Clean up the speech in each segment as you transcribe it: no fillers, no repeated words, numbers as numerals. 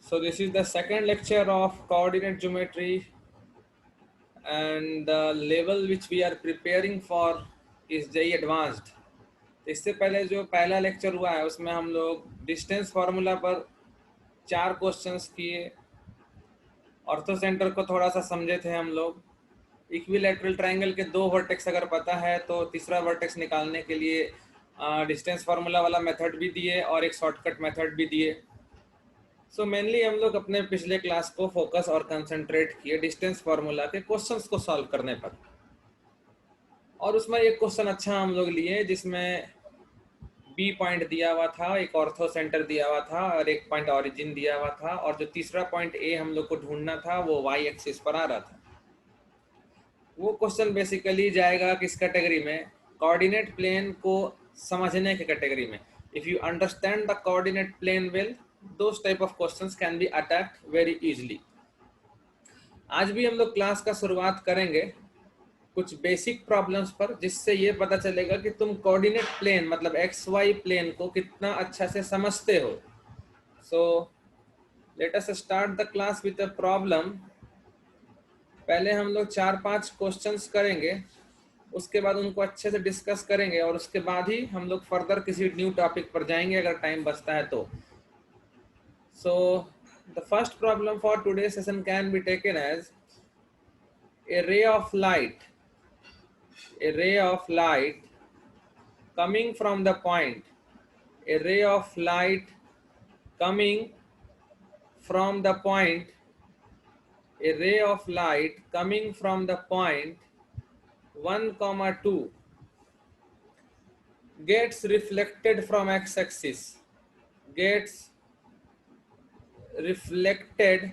So this is the second lecture of coordinate geometry, and the level which we are preparing for is JEE Advanced. इससे पहले जो पहला lecture हुआ है उसमें हम लोग डिस्टेंस फार्मूला पर 4 क्वेश्चंस किए, ऑर्थो सेंटर को थोड़ा सा समझे थे हम लोग, इक्विलैटरल ट्रायंगल के 2 वर्टेक्स अगर पता है तो तीसरा वर्टेक्स निकालने के लिए डिस्टेंस फार्मूला वाला मेथड भी दिए और एक शॉर्टकट मेथड भी दिए। सो मेनली हम लोग अपने पिछले क्लास को फोकस और कंसंट्रेट किए डिस्टेंस फार्मूला के क्वेश्चंस को सॉल्व करने पर, और उसमें एक क्वेश्चन अच्छा हम लोग लिए जिसमें बी पॉइंट दिया हुआ था, एक ऑर्थो सेंटर दिया हुआ था और एक पॉइंट ऑरिजिन दिया हुआ था, और जो तीसरा पॉइंट ए हम लोग को ढूंढना था वो वाई एक्सिस पर आ रहा था। वो क्वेश्चन बेसिकली जाएगा किस कैटेगरी में, कोऑर्डिनेट प्लेन को समझने के कैटेगरी में। If you understand the coordinate plane well, those type of questions can be attacked very easily. आज भी हम लोग क्लास का शुरुआत करेंगे कुछ बेसिक प्रॉब्लम्स पर, जिससे ये पता चलेगा कि तुम कोऑर्डिनेट प्लेन मतलब एक्स वाई प्लेन को कितना अच्छा से समझते हो। So let us start the class with a problem. पहले हम लोग 4-5 क्वेश्चंस करेंगे, उसके बाद उनको अच्छे से डिस्कस करेंगे और उसके बाद ही हम लोग फर्दर किसी न्यू टॉपिक पर जाएंगे अगर टाइम बचता है तो। So the first problem for today session can be taken as a ray of light coming from the point, a ray of light coming from the point, a ray of light coming from the point 1, 2 gets reflected from x-axis, gets reflected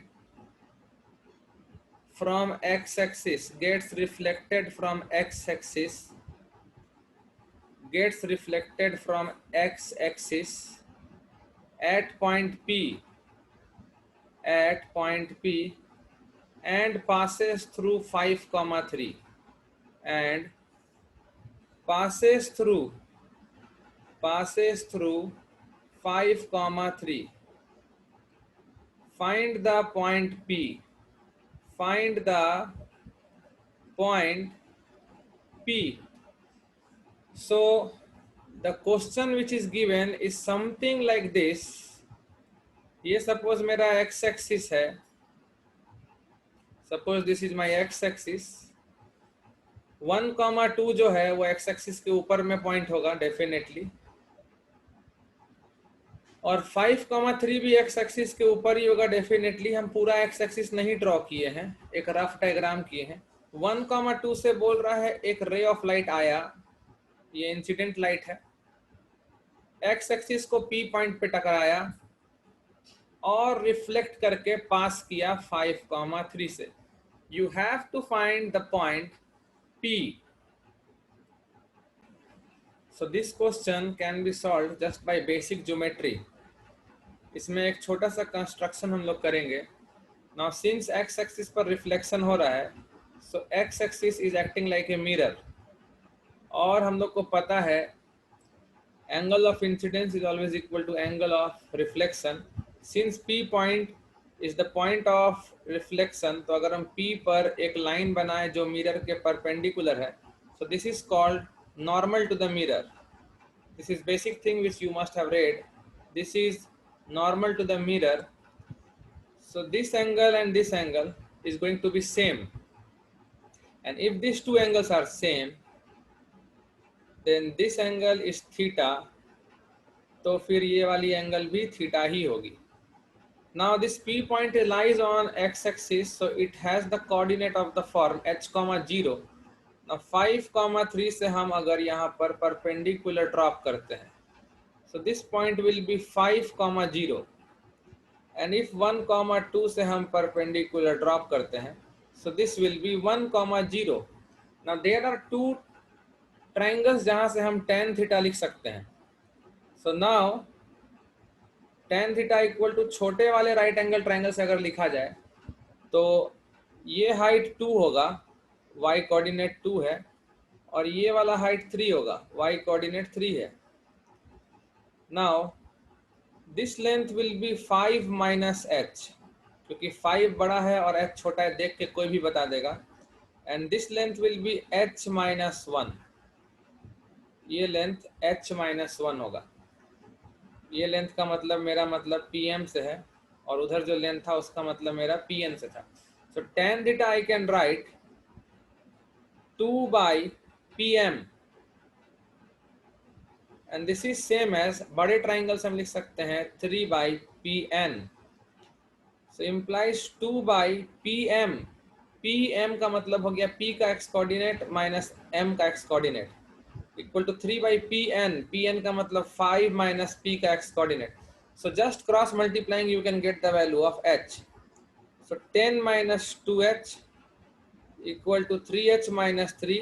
from x-axis, gets reflected from x-axis, gets reflected from x-axis at point P, and passes through 5, 3, and passes through 5, 3. Find the point P. Find the point P. So the question which is given is something like this. ये suppose मेरा x axis है, suppose this is my x axis. 1, 2 जो है वो x axis के ऊपर में point होगा डेफिनेटली, और 5, 3 भी x एक्सिस के ऊपर ही होगा डेफिनेटली। हम पूरा x एक्सिस नहीं ड्रॉ किए हैं, एक रफ डायग्राम किए हैं। 1, 2 से बोल रहा है एक रे ऑफ लाइट आया, ये इंसिडेंट लाइट है, x एक्सिस को P पॉइंट पे टकराया और रिफ्लेक्ट करके पास किया 5, 3 से। You have to find the point P. So this question can be solved just by basic geometry. इसमें एक छोटा सा कंस्ट्रक्शन हम लोग करेंगे। Now since x एक्सिस पर रिफ्लेक्शन हो रहा है, so x axis is acting like a mirror, और हम लोग को पता है angle of incidence is always equal to angle of reflection. Since P point is the point of reflection, तो अगर हम P पर एक लाइन बनाए जो मिरर के परपेंडिकुलर है, so this is called normal to the mirror. This is basic thing which you must have read. This is normal to the mirror. So this angle and this angle is going to be same, and if these two angles are same, then this angle is theta, तो फिर ये वाली angle भी theta ही होगी। Now this P point lies on x-axis, so it has the coordinate of the form h, 0. Now 5, 3 से हम अगर यहाँ पर परपेंडिकुलर ड्रॉप करते हैं, so this point will be 5, 0, and if 1, 2 से हम परपेंडिकुलर ड्रॉप करते हैं, so this will be 1, 0. Now there are two triangles जहाँ से हम tan theta लिख सकते हैं। So now tan theta equal to छोटे वाले राइट एंगल ट्रायंगल से अगर लिखा जाए तो ये हाइट 2 होगा, y कोऑर्डिनेट 2 है, और ये वाला हाइट 3 होगा, y कोऑर्डिनेट 3 है। Now this length will be 5 minus h, क्योंकि 5 बड़ा है और h छोटा है, देख के कोई भी बता देगा. And this length will be h minus 1. ये लेंथ h माइनस 1 होगा. ये लेंथ का मतलब मेरा मतलब PM से है, और उधर जो लेंथ था उसका मतलब मेरा PN से था. So tan theta I can write 2 by PM, and this is same as बड़े ट्राइंगल से हम लिख सकते हैं 3 by PN. So implies 2 by PM. PM का मतलब हो गया P का एक्स कोऑर्डिनेट माइनस M का x coordinate equal to 3 by PN. PN का मतलब 5 माइनस P का x coordinate. So just cross multiplying you can get the value of h. So 10 minus 2h equal to 3h minus 3.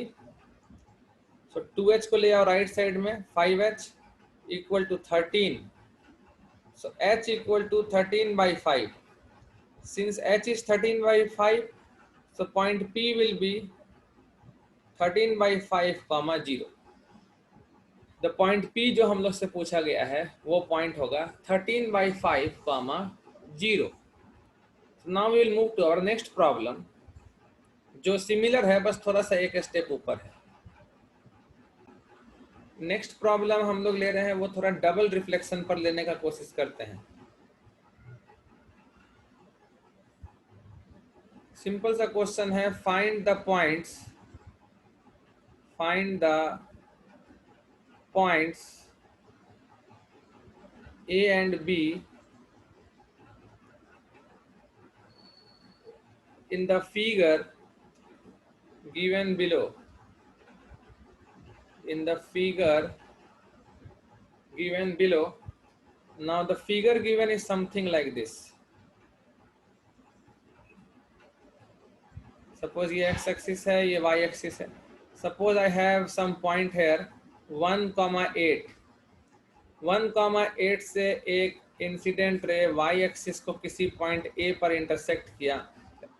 So 2h को ले आओ right side में, 5h equal to 13. So h equal to 13 by 5. Since h is 13 by 5, so point P will be 13 by 5 comma 0. The point P जो हम लोग से पूछा गया है वो पॉइंट होगा 13 by 5 comma 0. So now we will move to our next problem, जो सिमिलर है, बस थोड़ा सा एक स्टेप ऊपर है. नेक्स्ट प्रॉब्लम हम लोग ले रहे हैं वो थोड़ा डबल रिफ्लेक्शन पर लेने का कोशिश करते हैं. सिंपल सा क्वेश्चन है, find the points A and B in the figure given below. In the figure given below. Now the figure given is something like this. Suppose ये x axis है, ये y axis है. Suppose I have some point here 1,8. 1,8 से एक incident ray y axis को किसी point A पर intersect किया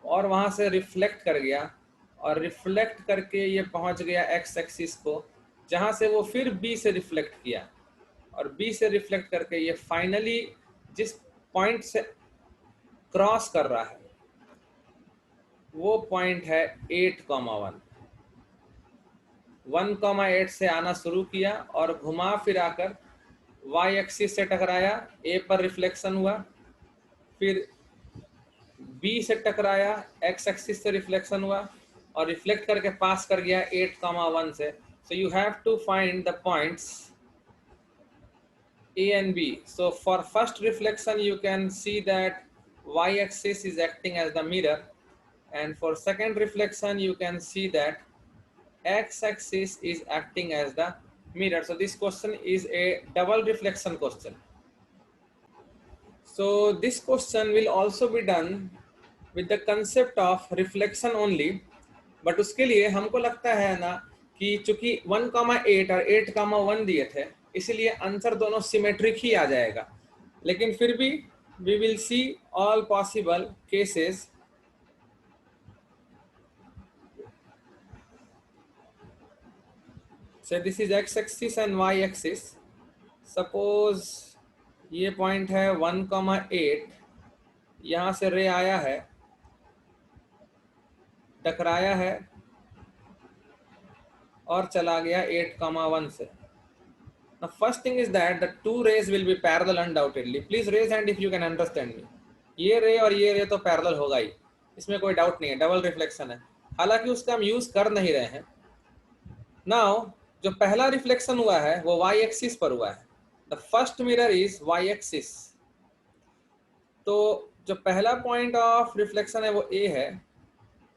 और वहां से रिफ्लेक्ट कर गया, और रिफ्लेक्ट करके ये पहुंच गया x एक्सिस को, जहां से वो फिर B से रिफ्लेक्ट किया, और B से रिफ्लेक्ट करके ये फाइनली जिस पॉइंट से क्रॉस कर रहा है वो पॉइंट है 8,1. 1,8 से आना शुरू किया और घुमा फिरा कर y एक्सिस से टकराया, A पर रिफ्लेक्शन हुआ, फिर B से टकराया, x एक्सिस से रिफ्लेक्शन हुआ, और रिफ्लेक्ट करके पास कर गया 8,1 से. So you have to find the points A and B. So for first reflection you can see that y axis is acting as the mirror, and for second reflection you can see that x axis is acting as the mirror. So this question is a double reflection question. So this question will also be done with the concept of reflection only, but उसके लिए हमको लगता है ना कि चूंकि 1,8 और 8,1 दिए थे, इसलिए आंसर दोनों सिमेट्रिक ही आ जाएगा. लेकिन फिर भी we will see all possible cases. So this is x axis and y axis. Suppose ये पॉइंट है 1,8, यहाँ से रे आया है, टकराया है और चला गया 8,1 से. Now first thing is that the two rays will be parallel undoubtedly. Please raise hand if you can understand me. ये रे और ये रे तो पैरेलल होगा ही, इसमें कोई डाउट नहीं है, डबल रिफ्लेक्शन है. हालांकि उसका हम यूज कर नहीं रहे हैं. नाउ जो पहला रिफ्लेक्शन हुआ है वो y एक्सिस पर हुआ है. The first mirror is y axis. तो जो पहला पॉइंट ऑफ रिफ्लेक्शन है वो A है,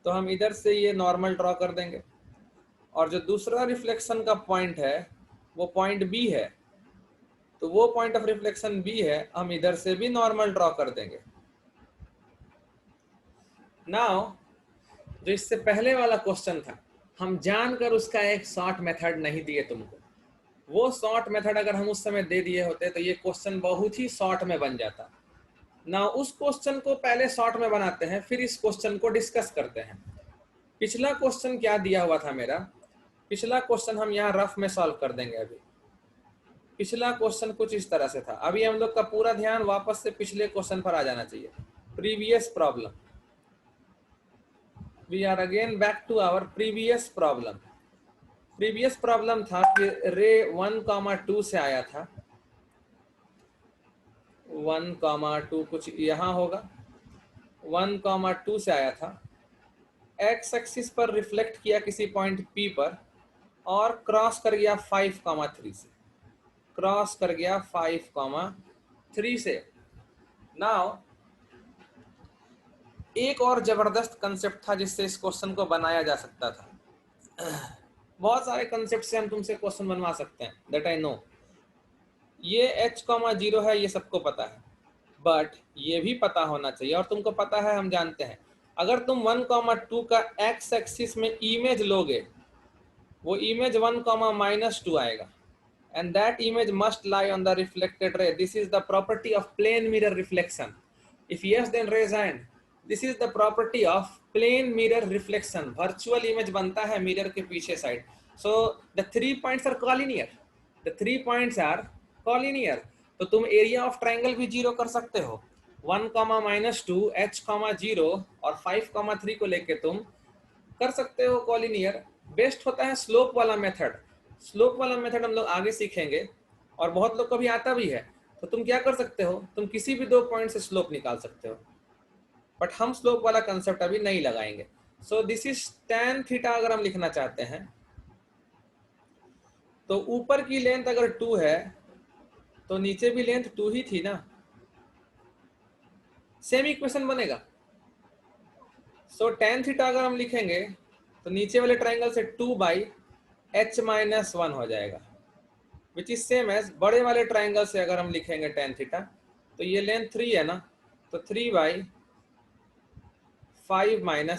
तो हम इधर से ये नॉर्मल ड्रॉ कर देंगे, और जो दूसरा रिफ्लेक्शन का पॉइंट है वो पॉइंट B है, तो वो पॉइंट ऑफ रिफ्लेक्शन B है, हम इधर से भी नॉर्मल ड्रॉ कर देंगे. नाउ जो इससे पहले वाला क्वेश्चन था, हम जानकर उसका एक शॉर्ट मेथड नहीं दिए तुमको. वो शॉर्ट मेथड अगर हम उस समय दे दिए होते तो ये क्वेश्चन बहुत ही शॉर्ट में बन जाता. ना उस क्वेश्चन को पहले शॉर्ट में बनाते हैं, फिर इस क्वेश्चन को डिस्कस करते हैं. पिछला क्वेश्चन क्या दिया हुआ था मेरा, पिछला क्वेश्चन हम यहाँ रफ में सॉल्व कर देंगे. अभी पिछला क्वेश्चन कुछ इस तरह से था। अभी हम लोग का पूरा ध्यान वापस से पिछले क्वेश्चन पर आ जाना चाहिए। Previous problem, we are again back to our previous problem. Previous problem था कि रे 1,2 से आया था, 1,2 कुछ यहाँ होगा, 1,2 से आया था, एक्स एक्सिस पर रिफ्लेक्ट किया किसी पॉइंट P पर और क्रॉस कर गया 5,3 से, क्रॉस कर गया 5,3 से। नाउ एक और जबरदस्त कंसेप्ट था जिससे इस क्वेश्चन को बनाया जा सकता था। बहुत सारे कंसेप्ट से हम तुमसे क्वेश्चन बनवा सकते हैं, दैट आई नो। ये h,0 है, ये सबको पता है, बट ये भी पता होना चाहिए, और तुमको पता है, हम जानते हैं, अगर तुम 1,2 का एक्स एक्सिस में इमेज लोगे, वो इमेज 1,-2 आएगा, and that image must lie on the reflected ray. This is the property of plane mirror reflection. If yes, then raise hand. This is the property of plane mirror reflection. Virtual image बनता है mirror के पीछे side. So the 3 points are collinear. The 3 points are collinear. तो तुम area of triangle भी 0 कर सकते हो. 1,-2 h,0 और 5,3 को लेके तुम कर सकते हो कॉलिनियर। बेस्ट होता है स्लोप वाला मेथड। स्लोप वाला मेथड हम लोग आगे सीखेंगे, और बहुत लोग को भी आता भी है। तो तुम क्या कर सकते हो, तुम किसी भी 2 पॉइंट से स्लोप निकाल सकते हो, बट हम स्लोप वाला कंसेप्ट अभी नहीं लगाएंगे। सो दिस इज tan थीटा। अगर हम लिखना चाहते हैं तो ऊपर की लेंथ अगर 2 है तो नीचे भी लेंथ 2 ही थी ना, सेम इक्वेशन बनेगा। सो tan थीटा अगर हम लिखेंगे तो नीचे वाले ट्राइंगल से 2/h-1 हो जाएगा, विच इज सेम एज बड़े वाले ट्राइंगल से अगर हम लिखेंगे tan थीटा, तो ये लेंथ 3 है ना, तो 3/5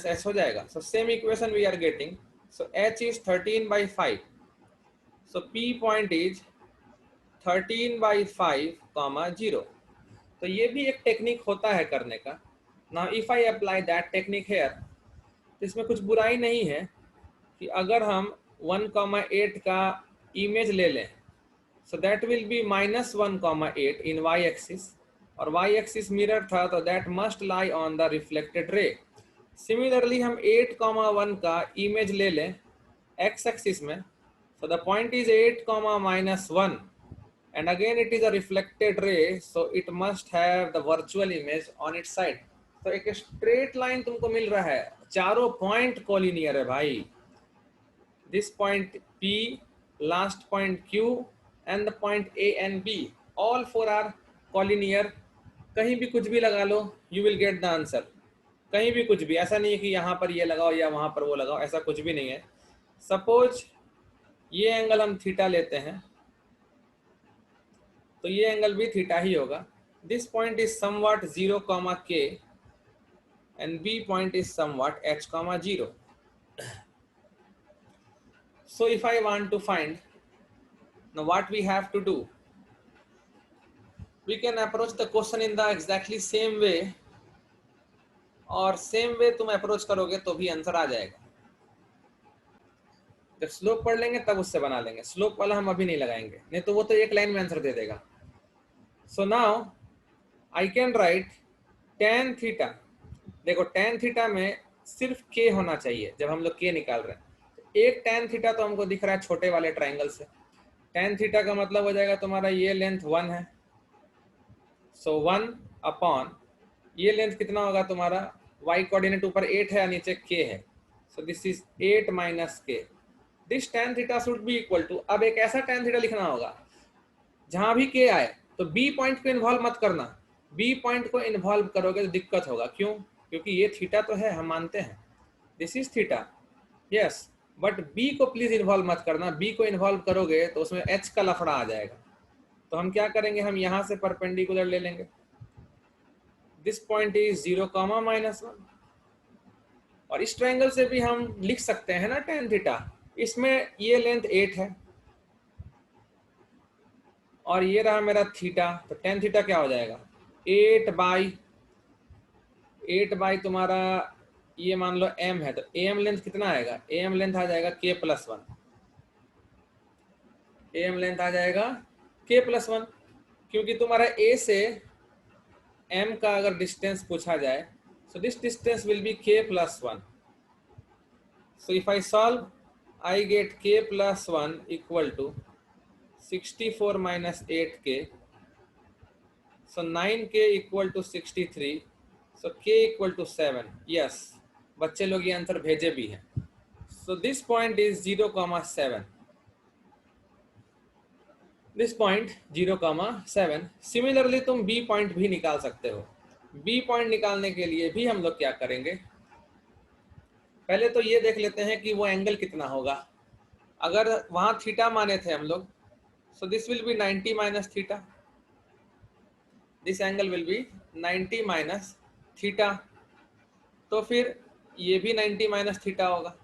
- h हो जाएगा। So same equation we are getting. So h is 13/5, so p point is 13/5, 0। तो ये भी एक टेक्निक होता है करने का। Now if I apply that technique here, तो इसमें कुछ बुराई नहीं है कि अगर हम 1,8 का इमेज ले लें, so that will be -1,8 in y axis, और y axis मिरर था, तो that must lie on the reflected ray. Similarly हम 8,1 का इमेज ले लें x axis में, so the point is 8,-1, and again it is a reflected ray, so it must have the virtual image on its side. तो एक straight line तुमको मिल रहा है, चारों पॉइंट कोलिनियर है भाई। This point P, last point Q, and the point A and B, all 4 are collinear. कहीं भी कुछ भी लगा लो, you will get the answer. कहीं भी कुछ भी, ऐसा नहीं है कि यहाँ पर ये लगाओ या वहाँ पर वो लगाओ, ऐसा कुछ भी नहीं है। सपोज ये एंगल हम थीटा लेते हैं, तो ये एंगल भी थीटा ही होगा। This point is somewhat 0, K, and B point is somewhat h, 0. So if I want to find, now what we have to do, we can approach the question in the exactly same way, और same way तुम approach करोगे तो भी answer आ जाएगा। जब slope पढ़ लेंगे तब उससे बना लेंगे, स्लोप वाला हम अभी नहीं लगाएंगे, नहीं तो वो तो एक लाइन में आंसर दे देगा। सो now I can right tan theta. देखो tan थीटा में सिर्फ k होना चाहिए जब हम लोग k निकाल रहे हैं। एक tan थीटा तो हमको दिख रहा है छोटे वाले ट्राइंगल से। tan थीटा का मतलब हो जाएगा तुम्हारा ये लेंथ 1 है, सो 1 अपॉन ये लेंथ कितना होगा तुम्हारा, y कोऑर्डिनेट ऊपर 8 है, नीचे k है, so this is 8 - k। This tan theta should be equal to, अब एक ऐसा tan थीटा लिखना होगा जहां भी k आए तो b पॉइंट को इन्वॉल्व मत करना। b पॉइंट को इन्वॉल्व करोगे तो दिक्कत होगा। क्यों? क्योंकि ये थीटा तो है, हम मानते हैं this is theta, yes, but b को प्लीज इन्वॉल्व मत करना। b को इन्वॉल्व करोगे तो उसमें h का लफड़ा आ जाएगा। तो हम क्या करेंगे, हम यहां से परपेंडिकुलर ले लेंगे। दिस पॉइंट इज 0, -1, और इस ट्रायंगल से भी हम लिख सकते हैं ना tan थीटा। इसमें ये लेंथ 8 है और ये रहा मेरा थीटा, तो tan थीटा क्या हो जाएगा, 8/8 तुम्हारा ये मान लो m है, तो am लेंथ कितना आएगा, am लेंथ आ जाएगा k+1, am लेंथ आ जाएगा k+1, क्योंकि तुम्हारा a से m का अगर डिस्टेंस पूछा जाए, so this distance will be k+1. So if I solve, I get k+1 equal to 64 minus 8k. So 9k equal to 63. So k equal to 7. Yes, बच्चे लोग ये आंसर भेजे भी हैं. So this point is 0,7. This point 0,7. Similarly तुम b point भी निकाल सकते हो. b point निकालने के लिए भी हम लोग क्या करेंगे, पहले तो ये देख लेते हैं कि वो एंगल कितना होगा. अगर वहां थीटा माने थे हम लोग, so this will be 90 minus theta. This angle will be 90 minus theta. तो फिर ये भी 90 minus theta होगा,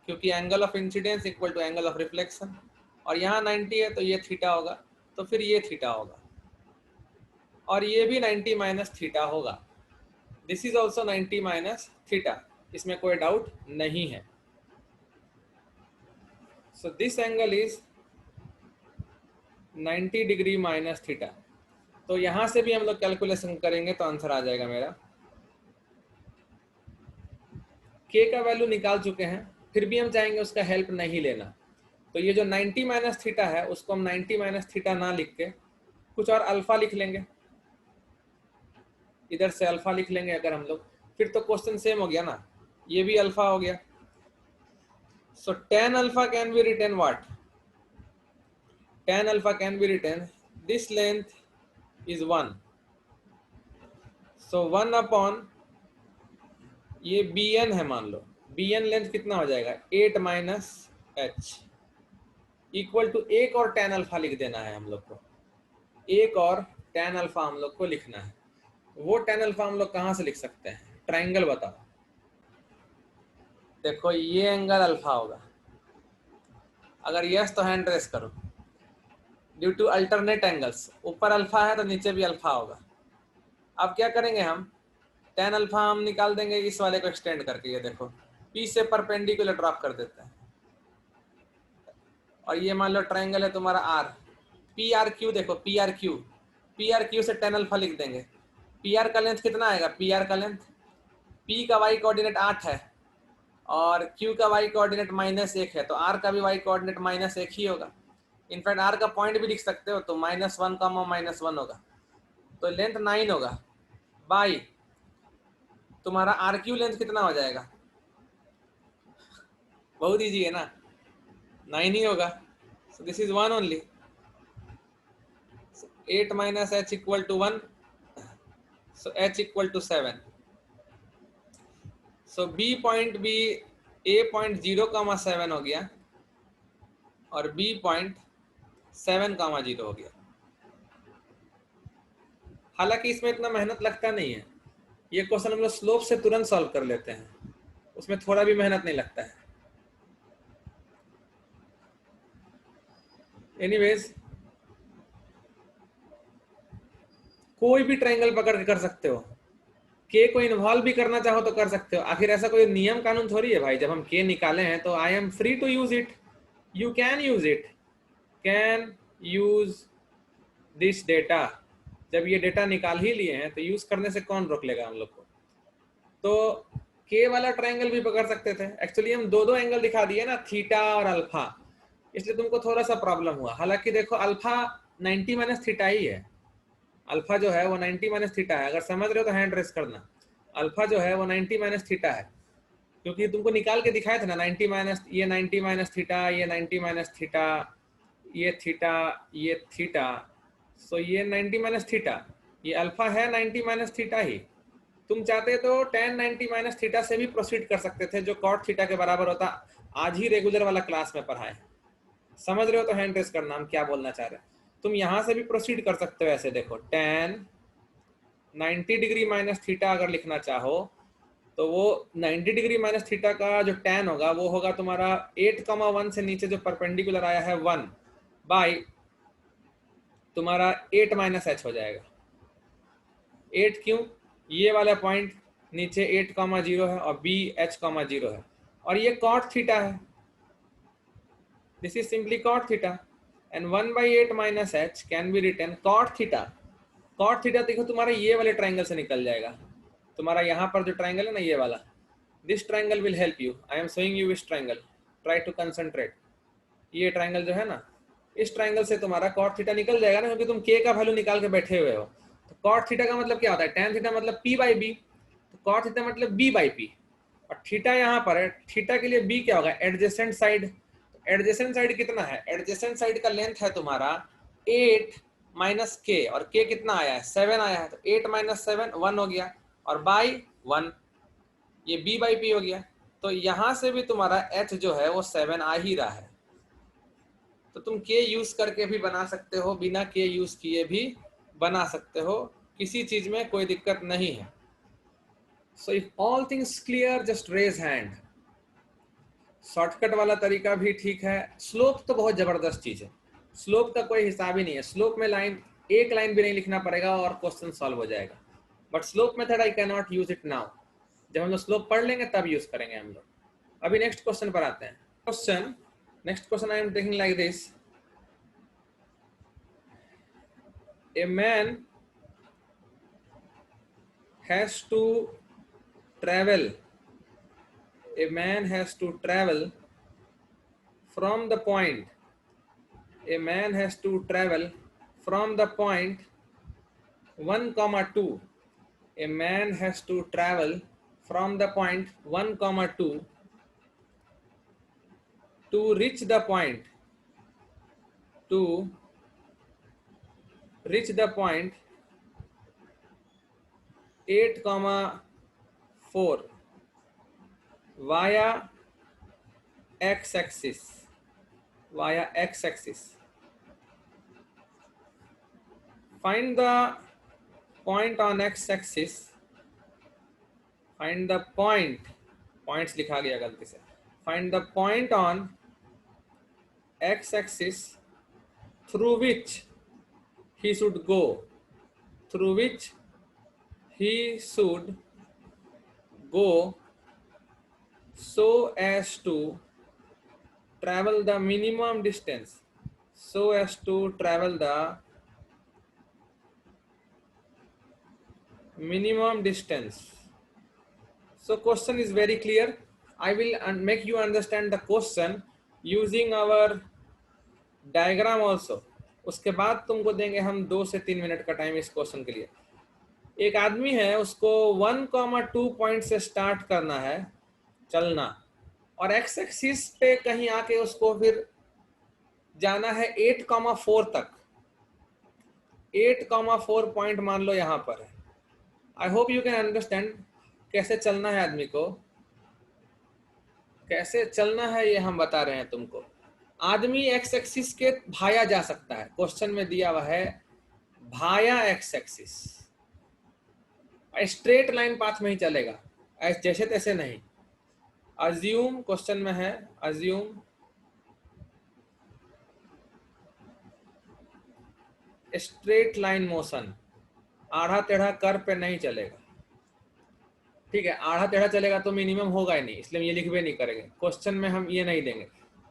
क्योंकि angle of incidence equal to angle of reflection, और यहाँ 90 है तो ये थीटा होगा, तो फिर ये थीटा होगा, और ये भी 90 माइनस थीटा होगा. This is also 90 minus theta, इसमें कोई डाउट नहीं है. So this angle is 90 degree minus theta. तो यहाँ से भी हम लोग कैलकुलेशन करेंगे तो आंसर आ जाएगा मेरा. k का वैल्यू निकाल चुके हैं, फिर भी हम चाहेंगे उसका हेल्प नहीं लेना. तो ये जो 90 माइनस थीटा है उसको हम 90 माइनस थीटा ना लिख के कुछ और अल्फा लिख लेंगे. इधर से अल्फा लिख लेंगे अगर हम लोग, फिर तो क्वेश्चन सेम हो गया ना, ये भी अल्फा हो गया. So tan alpha can be written what? tan alpha can be written this length is 1. So 1 upon ये bn है, मान लो bn लेंथ कितना हो जाएगा, 8 माइनस h इक्वल टू एक और tan अल्फा लिख देना है हम लोग को. एक और tan अल्फा हम लोग को लिखना है. वो tan अल्फा हम लोग कहाँ से लिख सकते हैं, ट्राइंगल बताओ. देखो ये एंगल अल्फा होगा, अगर यस तो हैंड रेस करो. ड्यू टू अल्टरनेट एंगल्स, ऊपर अल्फा है तो नीचे भी अल्फा होगा. अब क्या करेंगे हम, tan अल्फा हम निकाल देंगे इस वाले को एक्सटेंड करके. ये देखो P से परपेंडिकुलर ड्रॉप कर देते हैं, और ये मान लो ट्राइंगल है तुम्हारा R. PRQ देखो, PRQ से tan अल्फा लिख देंगे. PR का लेंथ कितना आएगा, PR का लेंथ, P का y कोऑर्डिनेट 8 है और Q का y कोऑर्डिनेट -1 है, तो R का भी y कोऑर्डिनेट -1 ही होगा. इनफैक्ट R का पॉइंट भी लिख सकते हो, तो -1, -1 होगा, तो लेंथ 9 होगा. बाई तुम्हारा RQ लेंथ कितना हो जाएगा, बहुत इजी है ना, 9 ही होगा. So this is 1 only. 8 minus h equal to 1. So h equal to 7. So B point भी A पॉइंट 0,7 हो गया और B पॉइंट 7,0 हो गया. हालांकि इसमें इतना मेहनत लगता नहीं है, ये क्वेश्चन हम लोग स्लोप से तुरंत सॉल्व कर लेते हैं, उसमें थोड़ा भी मेहनत नहीं लगता है. एनीवेज कोई भी ट्रायंगल पकड़ के कर सकते हो, के को इन्वॉल्व भी करना चाहो तो कर सकते हो. आखिर ऐसा कोई नियम कानून थोड़ी है भाई, जब हम के निकाले हैं तो I am free to use it. You can use it, can use this data. जब ये डेटा निकाल ही लिए हैं तो यूज करने से कौन रोक लेगा हम लोग को. तो के वाला ट्रायंगल भी पकड़ सकते थे. एक्चुअली हम दो एंगल दिखा दिए ना, थीटा और अल्फा, इसलिए तुमको थोड़ा सा प्रॉब्लम हुआ. हालांकि देखो अल्फा 90 माइनस थीटा ही है, अल्फा जो है वो 90 माइनस थीटा है. अगर समझ रहे हो तो हैंड रेस करना. अल्फा जो है वो 90 माइनस थीटा है, क्योंकि तुमको निकाल के दिखाया था ना, 90 माइनस, ये 90 माइनस थीटा, ये 90 माइनस थीटा, ये थीटा, ये थीटा. सो ये 90 माइनस थीटा, ये अल्फा है 90 माइनस थीटा ही. तुम चाहते तो tan 90 माइनस थीटा से भी प्रोसीड कर सकते थे, जो cot थीटा के बराबर होता. आज ही रेगुलर वाला क्लास में पढ़ाए. समझ रहे हो तो हैंड रेस करना हम क्या बोलना चाह रहे हैं. तुम यहां से भी प्रोसीड कर सकते हो. ऐसे देखो tan 90 डिग्री माइनस थीटा अगर लिखना चाहो तो वो 90 डिग्री माइनस थीटा का जो tan होगा वो होगा तुम्हारा 8,1 से नीचे जो परपेंडिकुलर आया है 1 बाई तुम्हारा 8 माइनस h हो जाएगा. 8 क्यों, ये वाला पॉइंट नीचे 8,0 है और b h,0 है, और ये cot थीटा है. This is simply cot theta. And 1/8 minus H can be written cot theta. Cot theta देखो तुम्हारा ये वाले ट्राइंगल से निकल जाएगा, तुम्हारा यहाँ पर जो ट्राइंगल है ना ये वाला, this triangle will help you. I am showing you this triangle, try to concentrate. ये ट्राइंगल जो है ना, इस ट्राइंगल से तुम्हारा कॉट थीटा निकल जाएगा ना, क्योंकि तुम के का वैल्यू निकाल के बैठे हुए हो। तो कॉट थीटा का मतलब क्या होता है, टैन थीटा मतलब पी बाई बी, तो कॉट थीटा मतलब बी बाई पी, और थीटा यहाँ पर है, थीटा के लिए बी क्या होगा, एडजेसेंट साइड। एडजेसेंट साइड कितना है, एडजेसेंट साइड का लेंथ है तुम्हारा 8 माइनस के, और के कितना आया है 7 आया है, तो 8 माइनस 7 1 हो गया, और बाई 1 ये b बाई पी हो गया। तो यहां से भी तुम्हारा h जो है वो 7 आ ही रहा है। तो तुम k यूज करके भी बना सकते हो, बिना k यूज किए भी बना सकते हो, किसी चीज में कोई दिक्कत नहीं है। So if all things clear just raise hand. Shortcut वाला तरीका भी ठीक है। स्लोप तो बहुत जबरदस्त चीज है, स्लोप का कोई हिसाब ही नहीं है। स्लोप में लाइन, एक लाइन भी नहीं लिखना पड़ेगा और क्वेश्चन सॉल्व हो जाएगा। But slope method I can not use it now, जब हम लोग स्लोप पढ़ लेंगे तब यूज करेंगे हम लोग। अभी नेक्स्ट क्वेश्चन पर आते हैं। Question, next question I am taking like this, a man has to travel, a man has to travel from the point, a man has to travel from the point 1 comma 2, a man has to travel from the point 1 comma 2 to reach the point, to reach the point 8 comma 4 via x axis, via x axis. Find the point on x axis, find the point, points लिखा गया गलती से, find the point on x axis through which he should go, through which he should go so as to travel the minimum distance, so as to travel the minimum distance. So question is very clear. I will make you understand the question using our diagram also. उसके बाद तुमको देंगे हम 2 से 3 minute का time इस question के लिए। एक आदमी है, उसको 1,2 पॉइंट से स्टार्ट करना है चलना, और एक्स एक्सिस पे कहीं आके उसको फिर जाना है 8,4 तक। 8,4 पॉइंट मान लो यहाँ पर है। I hope you can understand कैसे चलना है आदमी को, कैसे चलना है ये हम बता रहे हैं तुमको। आदमी एक्स एक्सिस के भाया जा सकता है, क्वेश्चन में दिया हुआ है भाया x axis, straight line path में ही चलेगा, जैसे तैसे नहीं। अज्यूम, क्वेश्चन में है अज्यूम स्ट्रेट लाइन मोशन, आधा टेढ़ा कर्व पे नहीं चलेगा। ठीक है, आधा टेढ़ा चलेगा तो मिनिमम होगा ही नहीं, इसलिए हम ये लिखवे नहीं करेंगे, क्वेश्चन में हम ये नहीं देंगे,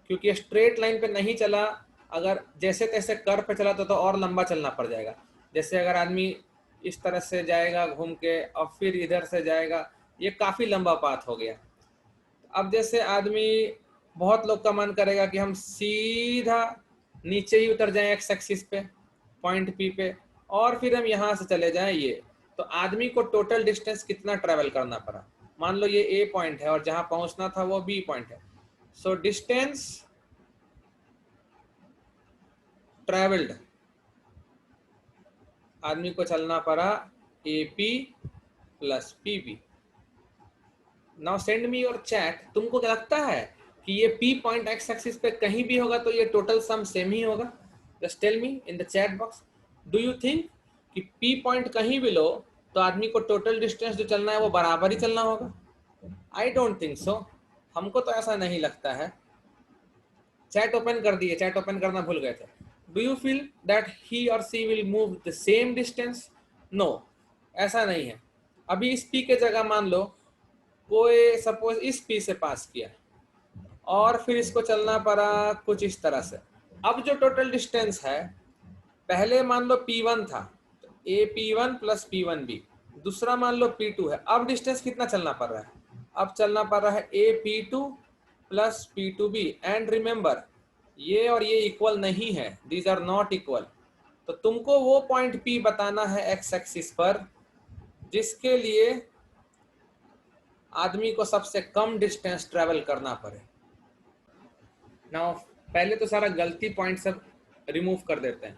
क्योंकि स्ट्रेट लाइन पे नहीं चला, अगर जैसे तैसे कर्व पे चला तो और लंबा चलना पड़ जाएगा। जैसे अगर आदमी इस तरह से जाएगा घूम के और फिर इधर से जाएगा, ये काफ़ी लंबा पाथ हो गया। अब जैसे आदमी, बहुत लोग का मन करेगा कि हम सीधा नीचे ही उतर जाएं एक्स एक्सिस पे पॉइंट पी पे, और फिर हम यहाँ से चले जाएं ये, तो आदमी को टोटल डिस्टेंस कितना ट्रेवल करना पड़ा। मान लो ये ए पॉइंट है और जहाँ पहुँचना था वो बी पॉइंट है, सो डिस्टेंस ट्रेवल्ड, आदमी को चलना पड़ा AP plus PB। Now send me your chat, तुमको क्या लगता है कि ये P पॉइंट एक्स एक्सिस पे कहीं भी होगा तो ये टोटल सम सेम ही होगा? Just tell me in the chat box, do you think कि P पॉइंट कहीं भी लो तो आदमी को टोटल डिस्टेंस जो चलना है वो बराबर ही चलना होगा? आई डोंट थिंक सो, हमको तो ऐसा नहीं लगता है। चैट ओपन कर दिए, चैट ओपन करना भूल गए थे। Do you feel that he और she will move the same distance? No, ऐसा नहीं है। अभी इस P के जगह मान लो कोई सपोज इस P से पास किया और फिर इसको चलना पड़ा कुछ इस तरह से, अब जो टोटल डिस्टेंस है, पहले मान लो P1 था, तो AP1 प्लस P1B, दूसरा मान लो P2 है। अब डिस्टेंस कितना चलना पड़ रहा है? अब चलना पड़ रहा है AP2 plus P2B। And remember, ये और ये इक्वल नहीं है, दीज आर नॉट इक्वल। तो तुमको वो पॉइंट P बताना है एक्स एक्सिस पर जिसके लिए आदमी को सबसे कम डिस्टेंस ट्रेवल करना पड़े। नाउ पहले तो सारा गलती पॉइंट सब रिमूव कर देते हैं।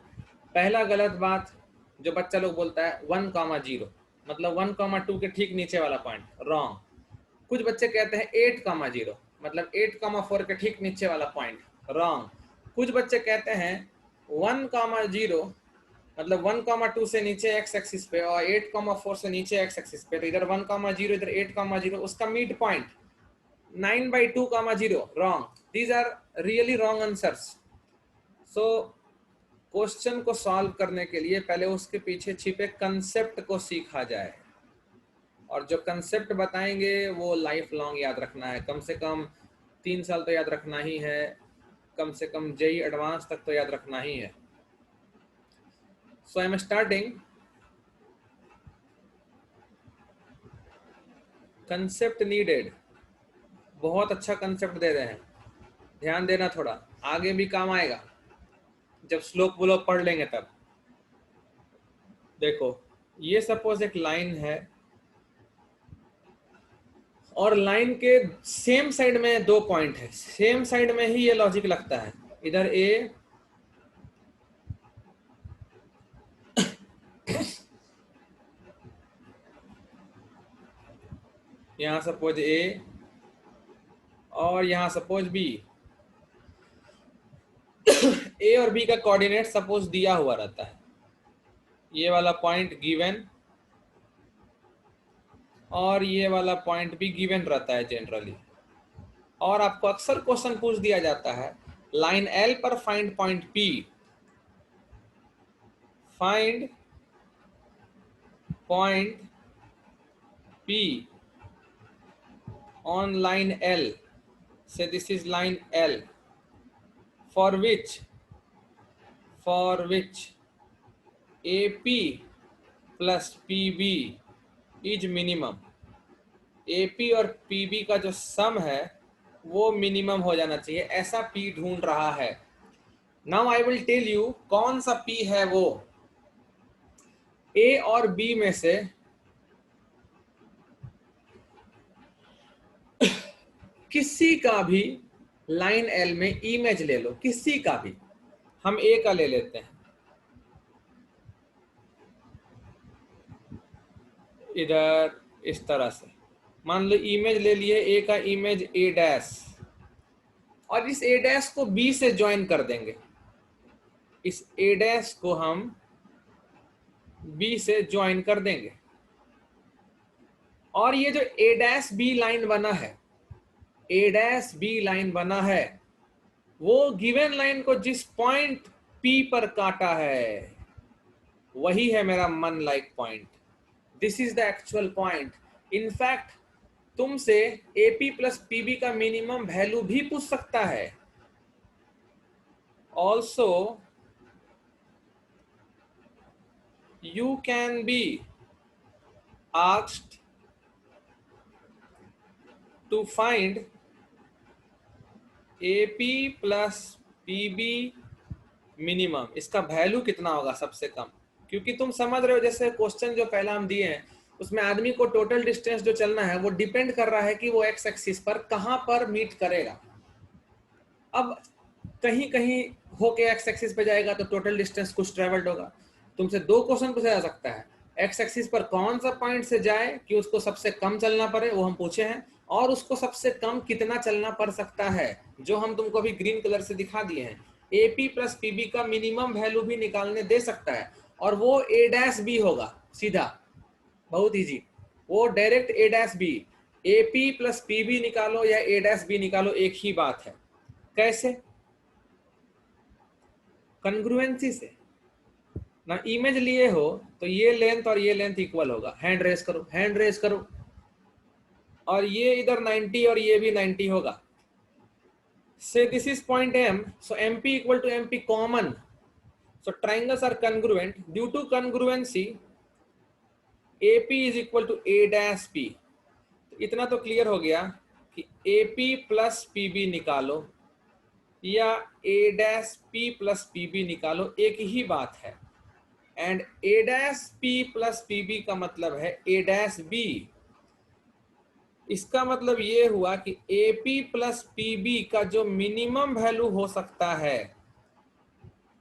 पहला गलत बात जो बच्चा लोग बोलता है 1,0, मतलब 1,2 के ठीक नीचे वाला पॉइंट, रॉन्ग। कुछ बच्चे कहते हैं 8,0, मतलब 8,4 के ठीक नीचे वाला पॉइंट, रॉन्ग। कुछ बच्चे कहते हैं 1,0, मतलब 1,2 से नीचे एक्स एक्सिस पे और 8,4 से नीचे एक्स एक्सिस पे, तो इधर 1,0 इधर 8,0, उसका mid point 9/2,0, wrong. These are really wrong answers. So question को सॉल्व करने के लिए पहले उसके पीछे छिपे कंसेप्ट को सीखा जाए, और जो कंसेप्ट बताएंगे वो लाइफ लॉन्ग याद रखना है। कम से कम 3 साल तो याद रखना ही है, कम से कम जेई एडवांस तक तो याद रखना ही है। So I am starting. Concept needed, बहुत अच्छा कंसेप्ट दे रहे हैं, ध्यान देना, थोड़ा आगे भी काम आएगा जब श्लोक बोलो पढ़ लेंगे तब। देखो, ये सपोज एक लाइन है और लाइन के सेम साइड में 2 पॉइंट है। सेम साइड में ही ये लॉजिक लगता है, इधर ए यहां सपोज ए और यहां सपोज बी। ए और बी का कोऑर्डिनेट सपोज दिया हुआ रहता है, ये वाला पॉइंट गिवन और ये वाला पॉइंट भी गिवन रहता है जनरली। और आपको अक्सर क्वेश्चन पूछ दिया जाता है लाइन एल पर find point P, find point P on line L, say this is line L, for which AP plus PB is minimum। AP और PB का जो सम है वो मिनिमम हो जाना चाहिए, ऐसा P ढूंढ रहा है। Now I will tell you कौन सा P है वो। A और B में से किसी का भी लाइन L में इमेज ले लो, किसी का भी। हम A का ले लेते हैं, इधर इस तरह से मान लो इमेज ले लिए, ए का इमेज ए डैश, और इस ए डैश को बी से ज्वाइन कर देंगे। इस ए डैश को हम बी से ज्वाइन कर देंगे, और ये जो ए डैश बी लाइन बना है, ए डैश बी लाइन बना है, वो गिवन लाइन को जिस पॉइंट पी पर काटा है वही है मेरा मन like point. This is the actual point. In fact तुमसे AP प्लस PB का मिनिमम वैल्यू भी पूछ सकता है। Also you can be asked to find AP plus PB minimum, इसका वैल्यू कितना होगा सबसे कम। क्योंकि तुम समझ रहे हो, जैसे क्वेश्चन जो पहला हम दिए हैं उसमें आदमी को टोटल डिस्टेंस जो चलना है वो डिपेंड कर रहा है कि वो एक्स एक्सिस पर कहां पर मीट करेगा। अब कहीं कहीं होके एक्स एक्सिस पे जाएगा तो टोटल डिस्टेंस कुछ ट्रेवल्ड होगा। तुमसे 2 क्वेश्चन पूछा जा सकता है, एक्स एक्सिस पर कौन सा पॉइंट से जाए कि उसको सबसे कम चलना पड़े, वो हम पूछे हैं, और उसको सबसे कम कितना चलना पड़ सकता है, जो हम तुमको अभी ग्रीन कलर से दिखा दिए हैं। AP प्लस PB का मिनिमम वैल्यू भी निकालने दे सकता है, और वो A डैश B होगा सीधा, बहुत इजी। वो direct A dash B, AP plus PB निकालो या A डैश B निकालो, एक ही बात है। कैसे? कन्ग्रुएंसी से ना। इमेज लिए हो तो ये लेंथ और ये लेंथ इक्वल होगा, हैंड रेस करो, हैंड रेस करो, और ये इधर 90 और ये भी 90 होगा। Say this is point M, so MP equal to MP common. So triangles are congruent. Due to congruency, AP is equal to A dash P. तो इतना तो क्लियर हो गया कि AP प्लस PB निकालो या A dash P plus PB निकालो, एक ही बात है. And A dash P plus PB का मतलब है A डैश B. इसका मतलब ये हुआ कि AP प्लस PB का जो मिनिमम वैल्यू हो सकता है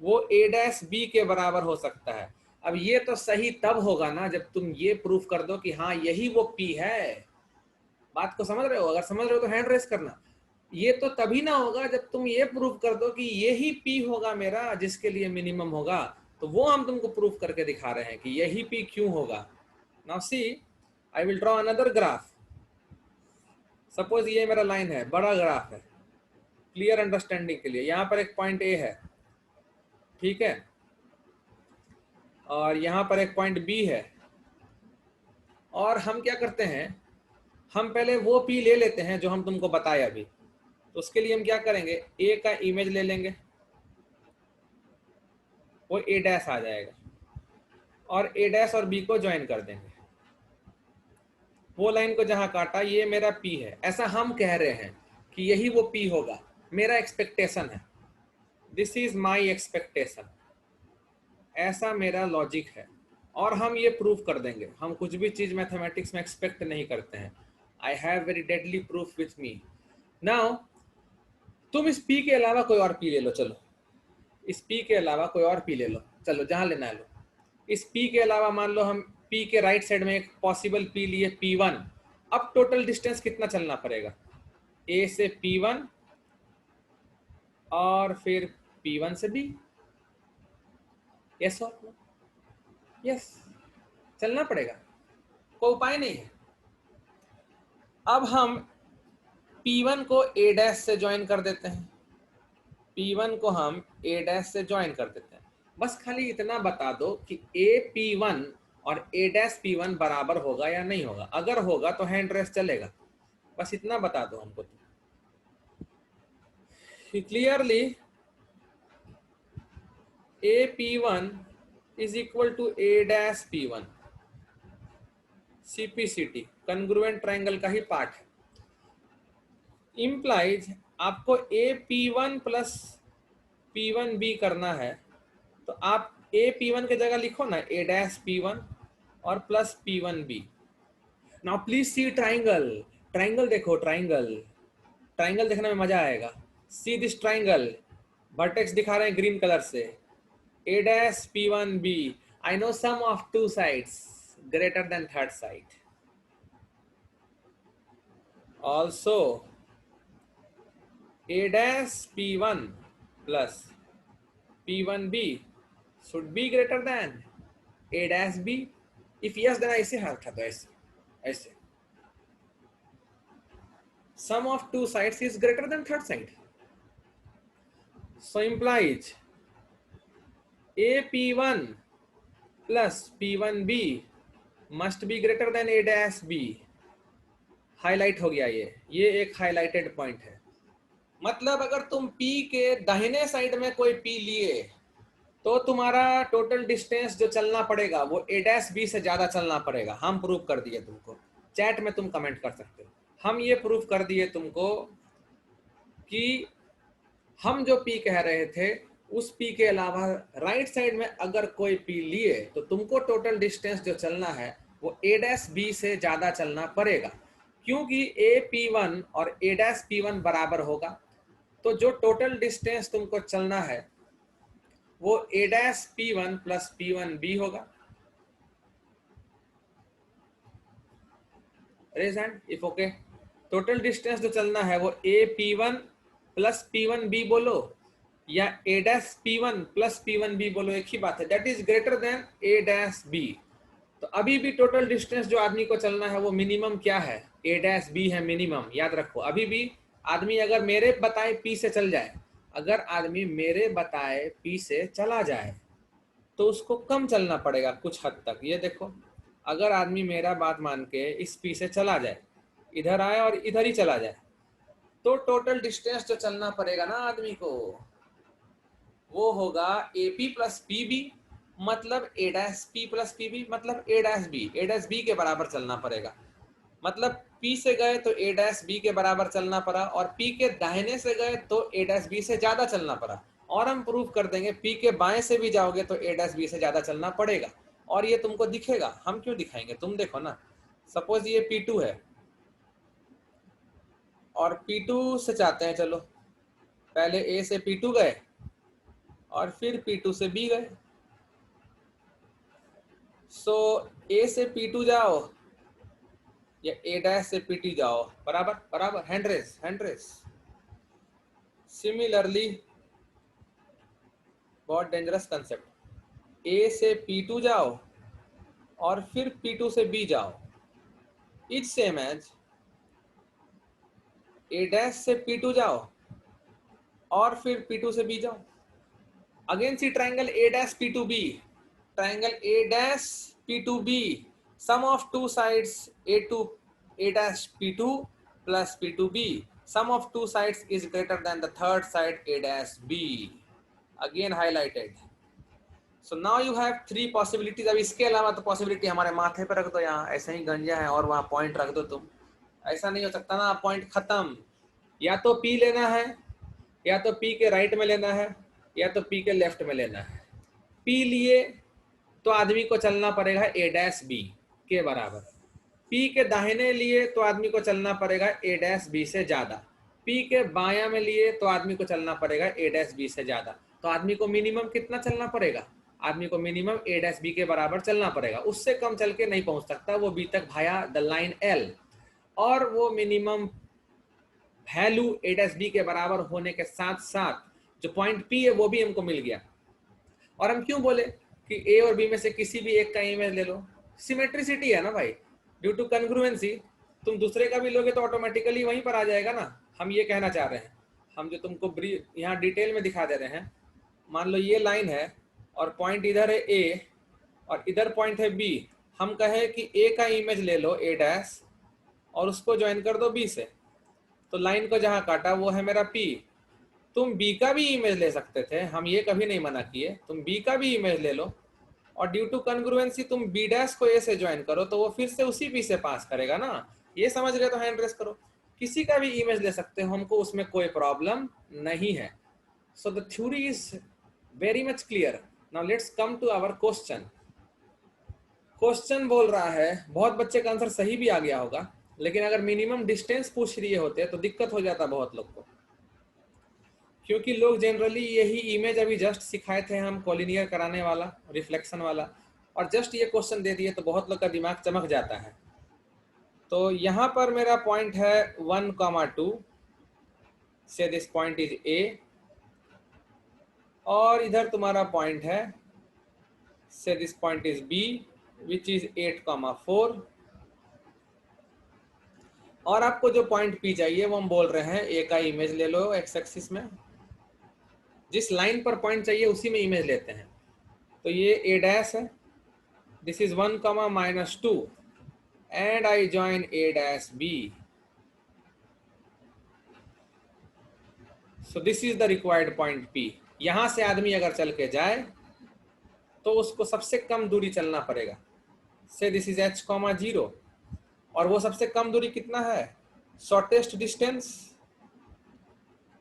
वो A डैश B के बराबर हो सकता है. अब ये तो सही तब होगा ना जब तुम ये प्रूफ कर दो कि हाँ यही वो P है. बात को समझ रहे हो? अगर समझ रहे हो तो हैंड रेस करना. ये तो तभी ना होगा जब तुम ये प्रूफ कर दो कि यही P होगा मेरा जिसके लिए मिनिमम होगा. तो वो हम तुमको प्रूफ करके दिखा रहे हैं कि यही P क्यों होगा. Now see, I will draw another graph. Suppose ये मेरा लाइन है, बड़ा ग्राफ है, क्लियर अंडरस्टैंडिंग के लिए. यहाँ पर एक पॉइंट A है, ठीक है, और यहाँ पर एक पॉइंट B है. और हम क्या करते हैं, हम पहले वो P ले लेते हैं जो हम तुमको बताए अभी. तो उसके लिए हम क्या करेंगे, A का इमेज ले लेंगे, वो A डैश आ जाएगा, और A डैश और B को ज्वाइन कर देंगे. वो लाइन को जहां काटा ये मेरा P है. ऐसा हम कह रहे हैं कि यही वो P होगा. मेरा एक्सपेक्टेशन है, दिस इज माई एक्सपेक्टेशन. ऐसा मेरा लॉजिक है और हम ये प्रूफ कर देंगे. हम कुछ भी चीज मैथमेटिक्स में एक्सपेक्ट नहीं करते हैं. I have very deadly proof with me. Now तुम इस P के अलावा कोई और P ले लो. चलो इस P के अलावा कोई और P ले लो. चलो जहां लेना है लो. इस P के अलावा मान लो हम P के राइट साइड में एक पॉसिबल P लिए P1. अब टोटल डिस्टेंस कितना चलना पड़ेगा, A से P1 और फिर P1 से B. यस और नो? यस, चलना पड़ेगा, कोई उपाय नहीं है. अब हम P1 को A डैश से ज्वाइन कर देते हैं. P1 को हम A डैश से ज्वाइन कर देते हैं. बस खाली इतना बता दो कि A P1 और A डैश P1 बराबर होगा या नहीं होगा. अगर होगा तो हैंड रेस चलेगा. बस इतना बता दो हमको. Clearly A P1 is equal to A dash P1. CPCT congruent triangle का ही पार्ट है. इम्प्लाइज आपको A P1 प्लस P1B करना है तो आप A P1 की जगह लिखो ना A dash P1 और plus P1B. Now please see triangle. Triangle देखो, ट्राइंगल. ट्राइंगल देखने में मजा आएगा. See this triangle. वर्टेक्स दिखा रहे हैं ग्रीन कलर से. A dash P1B. I know sum of two sides greater than third side. Also, A dash P1 plus P1B should be greater than A dash B. If yes, then ऐसे हाथ उठा दो, ऐसे ऐसे. Sum of two sides is greater than third side. So implies A P1 plus P1B must be greater than A dash B. Highlight हो गया ये एक हाईलाइटेड पॉइंट है. मतलब अगर तुम P के दाहिने साइड में कोई P लिए तो तुम्हारा टोटल डिस्टेंस जो चलना पड़ेगा वो A डैश B से ज्यादा चलना पड़ेगा. हम प्रूफ कर दिए तुमको. चैट में तुम कमेंट कर सकते हो. हम ये प्रूफ कर दिए तुमको कि हम जो P कह रहे थे उस P के अलावा राइट साइड में अगर कोई P लिए तो तुमको टोटल डिस्टेंस जो चलना है वो A डैश B से ज्यादा चलना पड़ेगा. क्योंकि A P1 और A डैश P1 बराबर होगा तो जो टोटल डिस्टेंस तुमको चलना है वो A dash P1 plus P1B होगा. Raise hand if okay. Total distance जो चलना है वो A P1 प्लस P1B बोलो या A dash P1 plus P1B बोलो, एक ही बात है. That is greater than A dash B. तो अभी भी टोटल डिस्टेंस जो आदमी को चलना है वो मिनिमम क्या है, A डैश B है मिनिमम. याद रखो, अभी भी आदमी अगर मेरे बताए P से चल जाए, अगर आदमी मेरे बताए P से चला जाए तो उसको कम चलना पड़ेगा कुछ हद तक. ये देखो, अगर आदमी मेरा बात मान के इस P से चला जाए, इधर आए और इधर ही चला जाए तो टोटल डिस्टेंस जो चलना पड़ेगा ना आदमी को वो होगा AP प्लस PB, मतलब A dash P plus PB, मतलब A डैश B के बराबर चलना पड़ेगा। मतलब P से गए तो A डैश B के बराबर चलना पड़ा, और P के दाहिने से गए तो A डैश B से ज्यादा चलना पड़ा। और हम प्रूव कर देंगे P के बाएं से भी जाओगे तो A डैश B से ज्यादा चलना पड़ेगा, और ये तुमको दिखेगा। हम क्यों दिखाएंगे, तुम देखो ना। सपोज ये P2 है और P2 से चाहते हैं, चलो पहले A से P2 गए और फिर P2 से B गए। सो A से P2 जाओ या A डैश से P2 जाओ, बराबर बराबर, हैंड रेस। सिमिलरली, बहुत डेंजरस कंसेप्ट, A से P2 जाओ और फिर P2 से B जाओ, is same as A dash से P2 जाओ और फिर P2 से B जाओ। Again see triangle A dash P2B, triangle A dash P2B, sum of two sides A dash P2 plus P2B, sum of two sides is greater than the third side A dash B, again highlighted. So now you have three possibilities. अब इसके अलावा तो possibility हमारे माथे पर रख दो, यहाँ ऐसे ही गंजा है और वहाँ पॉइंट रख दो तुम। ऐसा नहीं हो सकता ना, पॉइंट खत्म। या तो P लेना है, या तो P के राइट में लेना है, या तो P के लेफ्ट में लेना है। P लिए तो आदमी को चलना पड़ेगा A डैश B के बराबर। P के दाहिने लिए तो आदमी को चलना पड़ेगा A डैश B से ज्यादा। P के बायां में लिए तो आदमी को चलना पड़ेगा A डैश B से ज्यादा। तो आदमी को मिनिमम कितना चलना पड़ेगा, आदमी को मिनिमम A डैश B के बराबर चलना पड़ेगा, उससे कम चल के नहीं पहुंच सकता वो B तक भाया द लाइन L। और वो minimum value A dash B के बराबर होने के साथ साथ जो पॉइंट P है वो भी हमको मिल गया। और हम क्यों बोले कि A और B में से किसी भी एक का इमेज ले लो, सिमेट्रिसिटी है ना भाई, ड्यू टू कन्ग्रुएंसी। तुम दूसरे का भी लोगे तो ऑटोमेटिकली वहीं पर आ जाएगा ना। हम ये कहना चाह रहे हैं, हम जो तुमको यहाँ डिटेल में दिखा दे रहे हैं। मान लो ये लाइन है और पॉइंट इधर है A और इधर पॉइंट है B। हम कहे कि A का इमेज ले लो A डैश और उसको ज्वाइन कर दो B से, तो लाइन को जहाँ काटा वो है मेरा P। तुम B का भी इमेज ले सकते थे, हम ये कभी नहीं मना किए, तुम B का भी इमेज ले लो और ड्यू टू कन्ग्रुएंसी तुम B डैश को A से ज्वाइन करो तो वो फिर से उसी P से पास करेगा ना। ये समझ गए तो हैंड रेस करो। किसी का भी इमेज ले सकते हो, हमको उसमें कोई प्रॉब्लम नहीं है। So the theory is very much clear. Now let's come to our question. Question बोल रहा है, बहुत बच्चे का आंसर सही भी आ गया होगा, लेकिन अगर मिनिमम डिस्टेंस पूछ रही होते तो दिक्कत हो जाता बहुत लोग को, क्योंकि लोग जनरली यही इमेज अभी जस्ट सिखाए थे हम, कॉलिनियर कराने वाला, रिफ्लेक्शन वाला, और जस्ट ये क्वेश्चन दे दिए तो बहुत लोग का दिमाग चमक जाता है। तो यहाँ पर मेरा पॉइंट है 1,2, से दिस पॉइंट इज A, और इधर तुम्हारा पॉइंट है से this point is B which is 8,4। और आपको जो पॉइंट P चाहिए वो हम बोल रहे हैं A का इमेज ले लो एक्स एक्सिस में, जिस लाइन पर पॉइंट चाहिए उसी में इमेज लेते हैं। तो ये A डैश है, this is 1,-2 and I join A dash B. So this is the required point P. यहां से आदमी अगर चल के जाए तो उसको सबसे कम दूरी चलना पड़ेगा। से दिस इज H,0 और वो सबसे कम दूरी कितना है, शॉर्टेस्ट डिस्टेंस,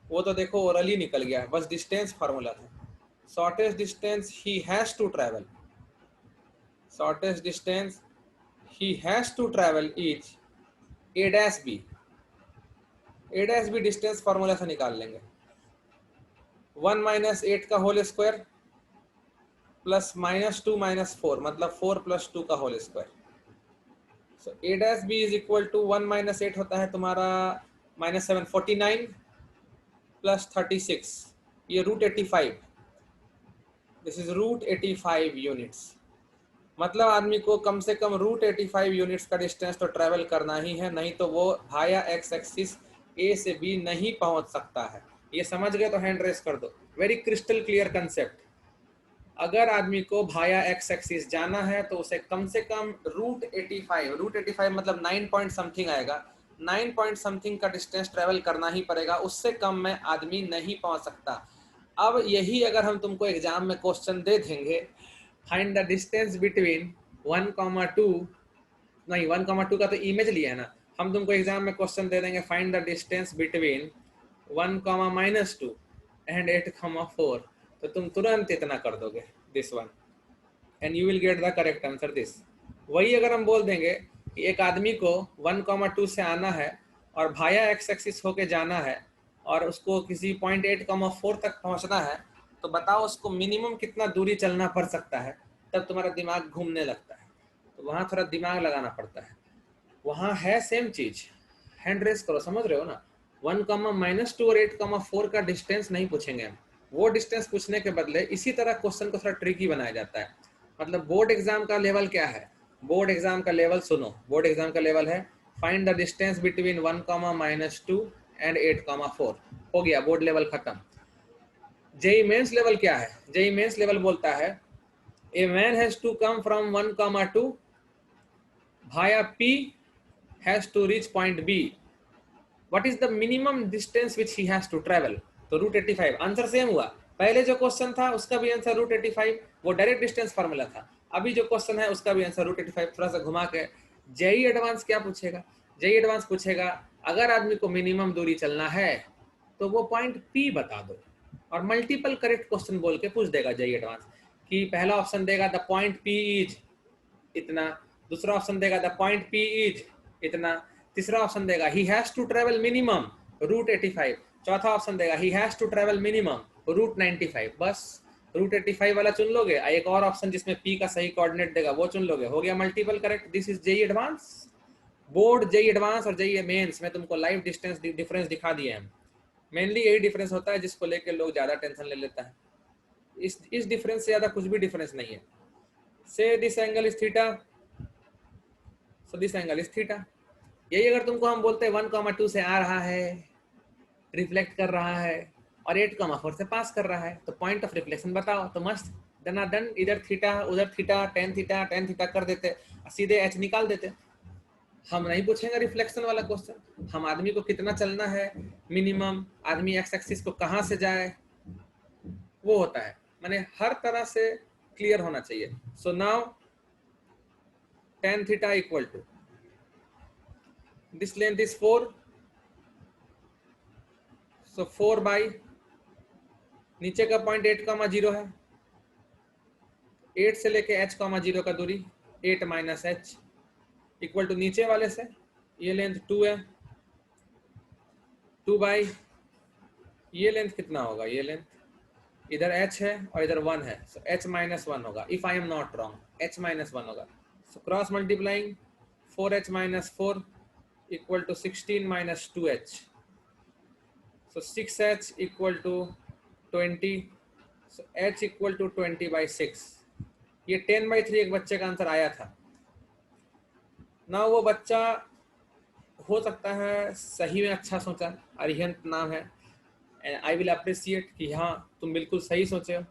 वो तो देखो ओरली निकल गया, बस डिस्टेंस फार्मूला था। Shortest distance he has to travel, shortest distance he has to travel is A dash B। A dash B distance formula से निकाल लेंगे, 1 - 8 का होल स्क्वायर प्लस -2 - 4 मतलब 4 + 2 का whole square. So A dash B is equal to 1 - 8 होता है तुम्हारा -7, 49 + 36, ये √85, दिस इज √85 यूनिट्स। मतलब आदमी को कम से कम √85 यूनिट्स का डिस्टेंस तो ट्रैवल करना ही है, नहीं तो वो भाया एक्स एक्सिस A से B नहीं पहुंच सकता है। ये समझ गए तो हैंड रेस कर दो। Very crystal clear concept. अगर आदमी को भाया एक्स एक्सिस जाना है तो उसे कम से कम √85 मतलब 9 पॉइंट समथिंग आएगा, 9 पॉइंट समथिंग का डिस्टेंस ट्रेवल करना ही पड़ेगा, उससे कम में आदमी नहीं पहुंच सकता। अब यही अगर हम तुमको एग्जाम में क्वेश्चन दे देंगे, फाइंड द डिस्टेंस बिटवीन 1,2, नहीं 1,2 का तो इमेज लिया है ना, हम तुमको एग्जाम में क्वेश्चन दे देंगे find the distance between 1,-2 and 8,4, तो तुम तुरंत इतना कर दोगे this one and you will get the correct answer this. वही अगर हम बोल देंगे कि एक आदमी को 1,2 से आना है और भाया एक्स एक्सिस होके जाना है और उसको किसी पॉइंट 8,4 तक पहुंचना है, तो बताओ उसको मिनिमम कितना दूरी चलना पड़ सकता है, तब तुम्हारा दिमाग घूमने लगता है। तो वहाँ थोड़ा दिमाग लगाना पड़ता है। वहाँ है सेम चीज, हैंड रेस करो, समझ रहे हो ना। 1,-2 और 8,4 का डिस्टेंस नहीं पूछेंगे हम, वो डिस्टेंस पूछने के बदले इसी तरह क्वेश्चन को थोड़ा ट्रिकी बनाया जाता है। मतलब बोर्ड एग्जाम का लेवल क्या है, बोर्ड एग्जाम का लेवल सुनो, बोर्ड एग्जाम का लेवल है find the distance between 1,-2 and 8,4, हो गया बोर्ड लेवल खत्म। जेई मेंस लेवल क्या है, जेई मेंस लेवल बोलता है a man has to come from 1,2 via P has to reach point B. What is the minimum distance which he has to travel? तो root 85 answer same हुआ। पहले जो question था उसका भी आंसर रूट 85, वो डायरेक्ट डिस्टेंस फार्मूला था। अभी जो क्वेश्चन है उसका भी आंसर रूट 85, थोड़ा सा घुमा के। जेई एडवांस क्या पूछेगा, जेई एडवांस पूछेगा अगर आदमी को मिनिमम दूरी चलना है तो वो पॉइंट पी बता दो, और मल्टीपल करेक्ट क्वेश्चन बोल के पूछ देगा जेई एडवांस कि पहला ऑप्शन देगा द पॉइंट पी इज इतना, दूसरा ऑप्शन देगा द पॉइंट पी इज इतना, तीसरा ऑप्शन देगा he has to travel minimum route 85, चौथा ऑप्शन देगा he has to travel minimum route 95। बस रूट 85 वाला चुन लोगे, एक और ऑप्शन जिसमें पी का सही कोऑर्डिनेट देगा वो चुन लोगे, हो गया multiple correct. This is JEE Advanced. Board, JEE Advanced और जेई मेंस में तुमको लाइव डिस्टेंस डिफरेंस दिखा दिए हैं। मेनली यही डिफरेंस होता है जिसको लेके लोग ज्यादा टेंशन ले लेता है। इस डिफरेंस से ज्यादा कुछ भी डिफरेंस नहीं है। से this angle is theta, so this angle is theta. यही अगर तुमको हम बोलते हैं 1,2 से आ रहा है, रिफ्लेक्ट कर रहा है और 8,4 से पास कर रहा है, तो पॉइंट ऑफ रिफ्लेक्शन बताओ, तो मस्त दनादन इधर थीटा उधर थीटा टेन थीटा कर देते, सीधे एच निकाल देते। हम नहीं पूछेंगे रिफ्लेक्शन वाला क्वेश्चन, हम आदमी को कितना चलना है मिनिमम, आदमी एक्स एक्सिस को कहाँ से जाए वो होता है। माने हर तरह से क्लियर होना चाहिए। So now tan theta equal to this length is 4, so 4 by नीचे का पॉइंट 8,0 है, 8 से लेके h,0 का दूरी 8 माइनस एच इक्वल टू नीचे वाले से ये लेंथ 2 है, 2 बाई ये लेंथ कितना होगा, ये लेंथ इधर h है और इधर 1 है, सो h माइनस 1 होगा, if I am not wrong h minus 1 होगा। So cross multiplying 4h minus 4 equal to 16 minus 2h, so 6h equal to 20, so h equal to 20/6। ये 10/3 एक बच्चे का आंसर आया था ना। वो बच्चा हो सकता है सही में अच्छा सोचा, अरिहंत नाम है, एंड आई विल अप्रिशिएट कि हाँ तुम बिल्कुल सही सोचे हो।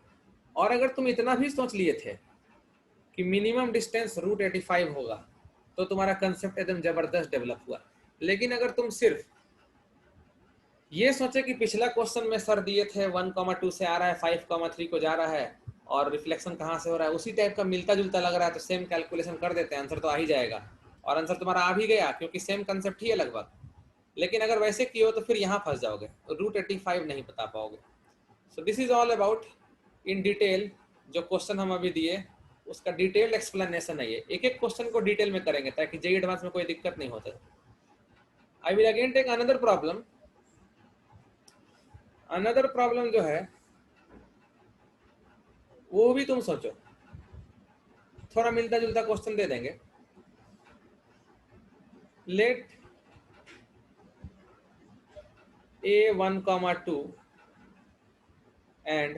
और अगर तुम इतना भी सोच लिए थे कि मिनिमम डिस्टेंस रूट 85 होगा तो तुम्हारा कंसेप्ट एकदम जबरदस्त डेवलप हुआ। लेकिन अगर तुम सिर्फ ये सोचे कि पिछला क्वेश्चन में सर दिए थे 1,2 से आ रहा है 5,3 को जा रहा है और रिफ्लेक्शन कहाँ से हो रहा है उसी टाइप का मिलता जुलता लग रहा है, तो सेम कैलकुलेशन कर देते हैं, आंसर तो आ ही जाएगा। और आंसर तुम्हारा आ भी गया क्योंकि सेम कंसेप्ट ही है लगभग। लेकिन अगर वैसे किए हो तो फिर यहाँ फंस जाओगे, रूट 85 नहीं बता पाओगे। सो this is all about in detail जो क्वेश्चन हम अभी दिए उसका डिटेल्ड एक्सप्लेनेशन है ये, एक एक क्वेश्चन को डिटेल में करेंगे ताकि जेई एडवांस में कोई दिक्कत नहीं होता। I will again take another problem. Another problem जो है वो भी तुम सोचो, थोड़ा मिलता जुलता क्वेश्चन दे देंगे। Let a 1,2 and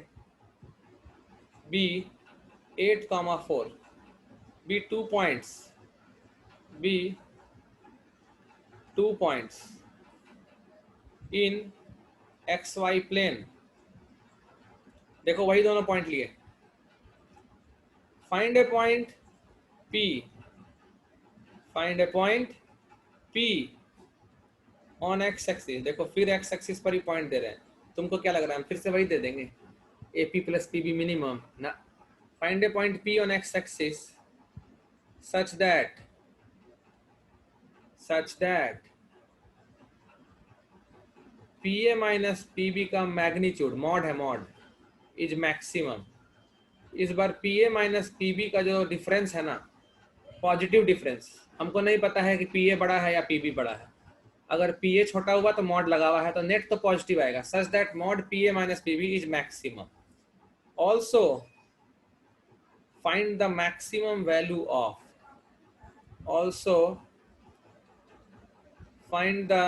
b 8,4 be 2 points, be 2 points in xy plane। देखो वही दोनों पॉइंट लिए, find a point p, find a point p on x axis, देखो फिर एक्स एक्सिस पर ही पॉइंट दे रहे हैं, तुमको क्या लग रहा है हम फिर से वही दे देंगे P A plus P B minimum ना। Find a point P on x axis such that P A minus P B का मैग्नीट्यूड मॉड है, मॉड इज मैक्सिमम। इस बार P A minus P B का जो डिफरेंस है ना, positive difference, हमको नहीं पता है कि पी ए बड़ा है या पी बी बड़ा है। अगर पी ए छोटा हुआ तो मॉड लगा हुआ है तो नेट तो पॉजिटिव आएगा। Such that mod P A minus P B is maximum. Also find the maximum value of, also find the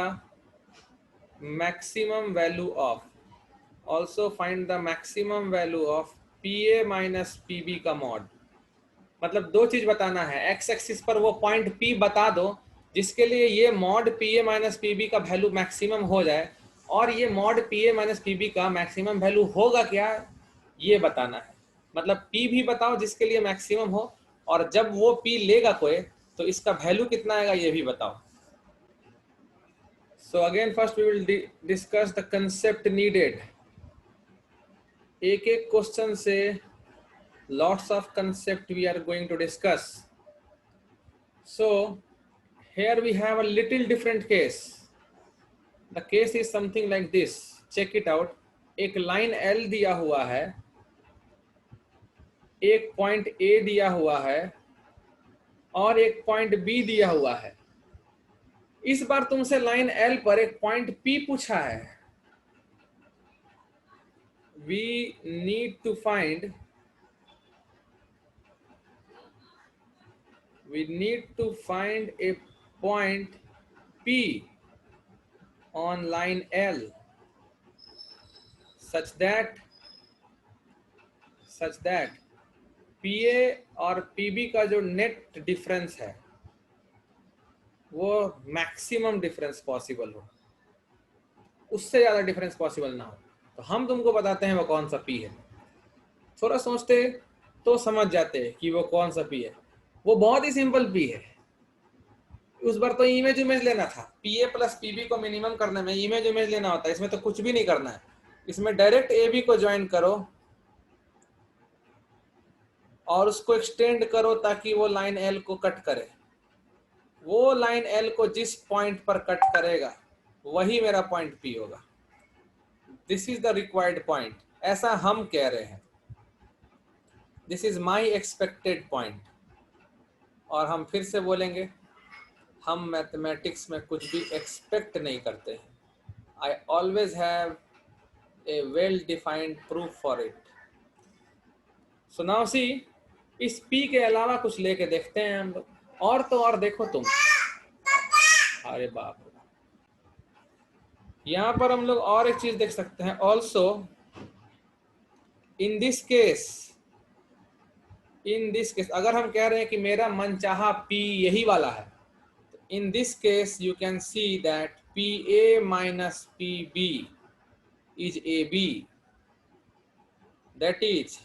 maximum value of, also find the maximum value of PA minus PB का mod. मतलब दो चीज बताना है, x axis पर वो point P बता दो जिसके लिए ये मॉड PA माइनस PB का वैल्यू मैक्सिमम हो जाए, और ये मॉड PA माइनस PB का मैक्सिमम वैल्यू होगा क्या ये बताना है। मतलब P भी बताओ जिसके लिए मैक्सिमम हो, और जब वो P लेगा कोई तो इसका वैल्यू कितना आएगा ये भी बताओ। So again first we will discuss the concept needed। एक एक क्वेश्चन से lots of concept we are going to discuss। So here we have a little different case। The case is something like this, check it out। एक line L दिया हुआ है, एक point A दिया हुआ है और एक पॉइंट B दिया हुआ है। इस बार तुमसे लाइन L पर एक पॉइंट P पूछा है। We need to find a point P on line L such that PA और PB का जो नेट डिफरेंस है वो मैक्सिमम डिफरेंस पॉसिबल हो, उससे ज्यादा डिफरेंस पॉसिबल ना हो। तो हम तुमको बताते हैं वो कौन सा P है। थोड़ा सोचते तो समझ जाते हैं कि वो कौन सा P है। वो बहुत ही सिंपल P है। उस बार तो इमेज लेना था, P A plus P B को मिनिमम करने में इमेज लेना होता है। इसमें तो कुछ भी नहीं करना है, इसमें डायरेक्ट ए बी को ज्वाइन करो और उसको एक्सटेंड करो ताकि वो लाइन एल को कट करे। वो लाइन एल को जिस पॉइंट पर कट करेगा वही मेरा पॉइंट पी होगा। This is the required point, ऐसा हम कह रहे हैं। This is my expected point. और हम फिर से बोलेंगे, हम मैथमेटिक्स में कुछ भी एक्सपेक्ट नहीं करते हैं। I always have a well-defined proof for it। So now see, इस P के अलावा कुछ लेके देखते हैं हम लोग। और तो और देखो तुम, अरे बाप रे, यहाँ पर हम लोग और एक चीज देख सकते हैं। Also in this case अगर हम कह रहे हैं कि मेरा मनचाहा P यही वाला है, in this case you can see that PA minus PB is AB। that is,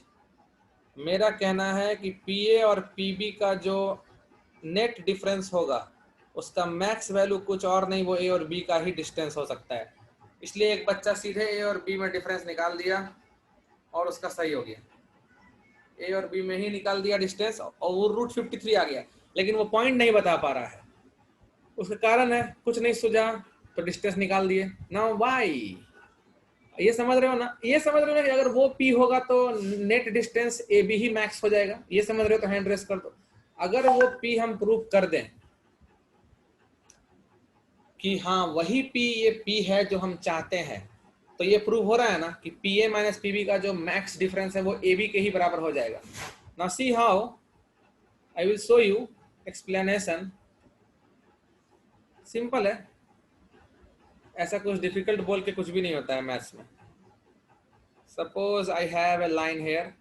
मेरा कहना है कि PA और PB का जो नेट डिफरेंस होगा उसका मैक्स वैल्यू कुछ और नहीं, वो A और B का ही डिस्टेंस हो सकता है। इसलिए एक बच्चा सीधे A और B में डिफरेंस निकाल दिया और उसका सही हो गया। A और B में ही निकाल दिया डिस्टेंस और वो रूट 53 आ गया, लेकिन वो पॉइंट नहीं बता पा रहा है। उसका कारण है कुछ नहीं सूझा तो डिस्टेंस निकाल दिए। नाउ व्हाई, ये समझ रहे हो ना? ये समझ रहे हो ना कि अगर वो P होगा तो नेट डिस्टेंस AB ही मैक्स हो जाएगा। ये समझ रहे हो तो हैंड रेस कर दो। अगर वो P हम प्रूव कर दें कि हाँ वही P ये P है जो हम चाहते हैं, तो ये प्रूव हो रहा है ना कि PA माइनस PB का जो मैक्स डिफरेंस है वो AB के ही बराबर हो जाएगा। Now see how, I will show you explanation. Simple है, ऐसा कुछ डिफिकल्ट बोल के कुछ भी नहीं होता है मैथ्स में। Suppose I have a line here,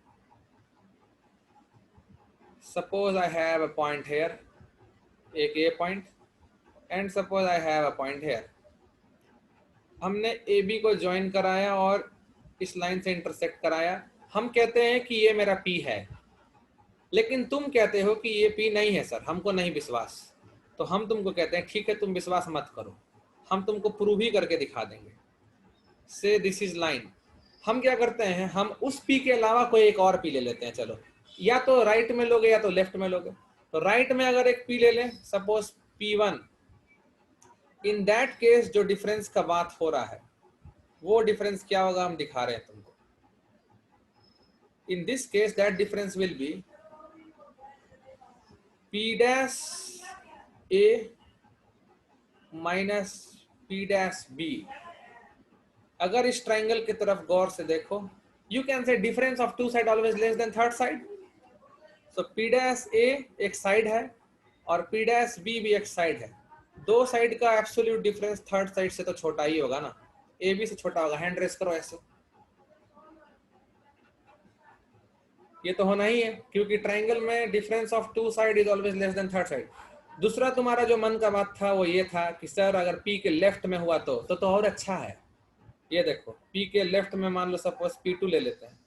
suppose I have a point here, एक a point, and suppose I have a point here. हमने ए बी को ज्वाइन कराया और इस लाइन से इंटरसेक्ट कराया। हम कहते हैं कि ये मेरा P है, लेकिन तुम कहते हो कि ये P नहीं है सर, हमको नहीं विश्वास। तो हम तुमको कहते हैं ठीक है तुम विश्वास मत करो, हम तुमको प्रूव ही करके दिखा देंगे। से दिस इज लाइन। हम क्या करते हैं, हम उस पी के अलावा कोई एक और पी ले लेते हैं। चलो, या तो राइट में लोगे या तो लेफ्ट में लोगे। तो राइट में अगर एक पी ले लें, suppose P1, in that case जो डिफरेंस का बात हो रहा है वो डिफरेंस क्या होगा हम दिखा रहे हैं तुमको। In this case that difference will be P dash A minus P dash B। अगर इस ट्राइंगल की तरफ गौर से देखो, you can say difference of two side always less than third side. So P dash A एक side है और P डैश B भी एक साइड है। दो साइड का एब्सोल्यूट डिफरेंस थर्ड साइड से तो छोटा ही होगा ना, ए बी से छोटा होगा। हैंड रेस करो ऐसे, ये तो होना ही है क्योंकि ट्राइंगल में difference of two side is always less than third side. दूसरा तुम्हारा जो मन का बात था वो ये था कि सर अगर पी के लेफ्ट में हुआ तो और अच्छा है। ये देखो, पी के लेफ्ट में मान लो सपोज P2 ले लेते हैं।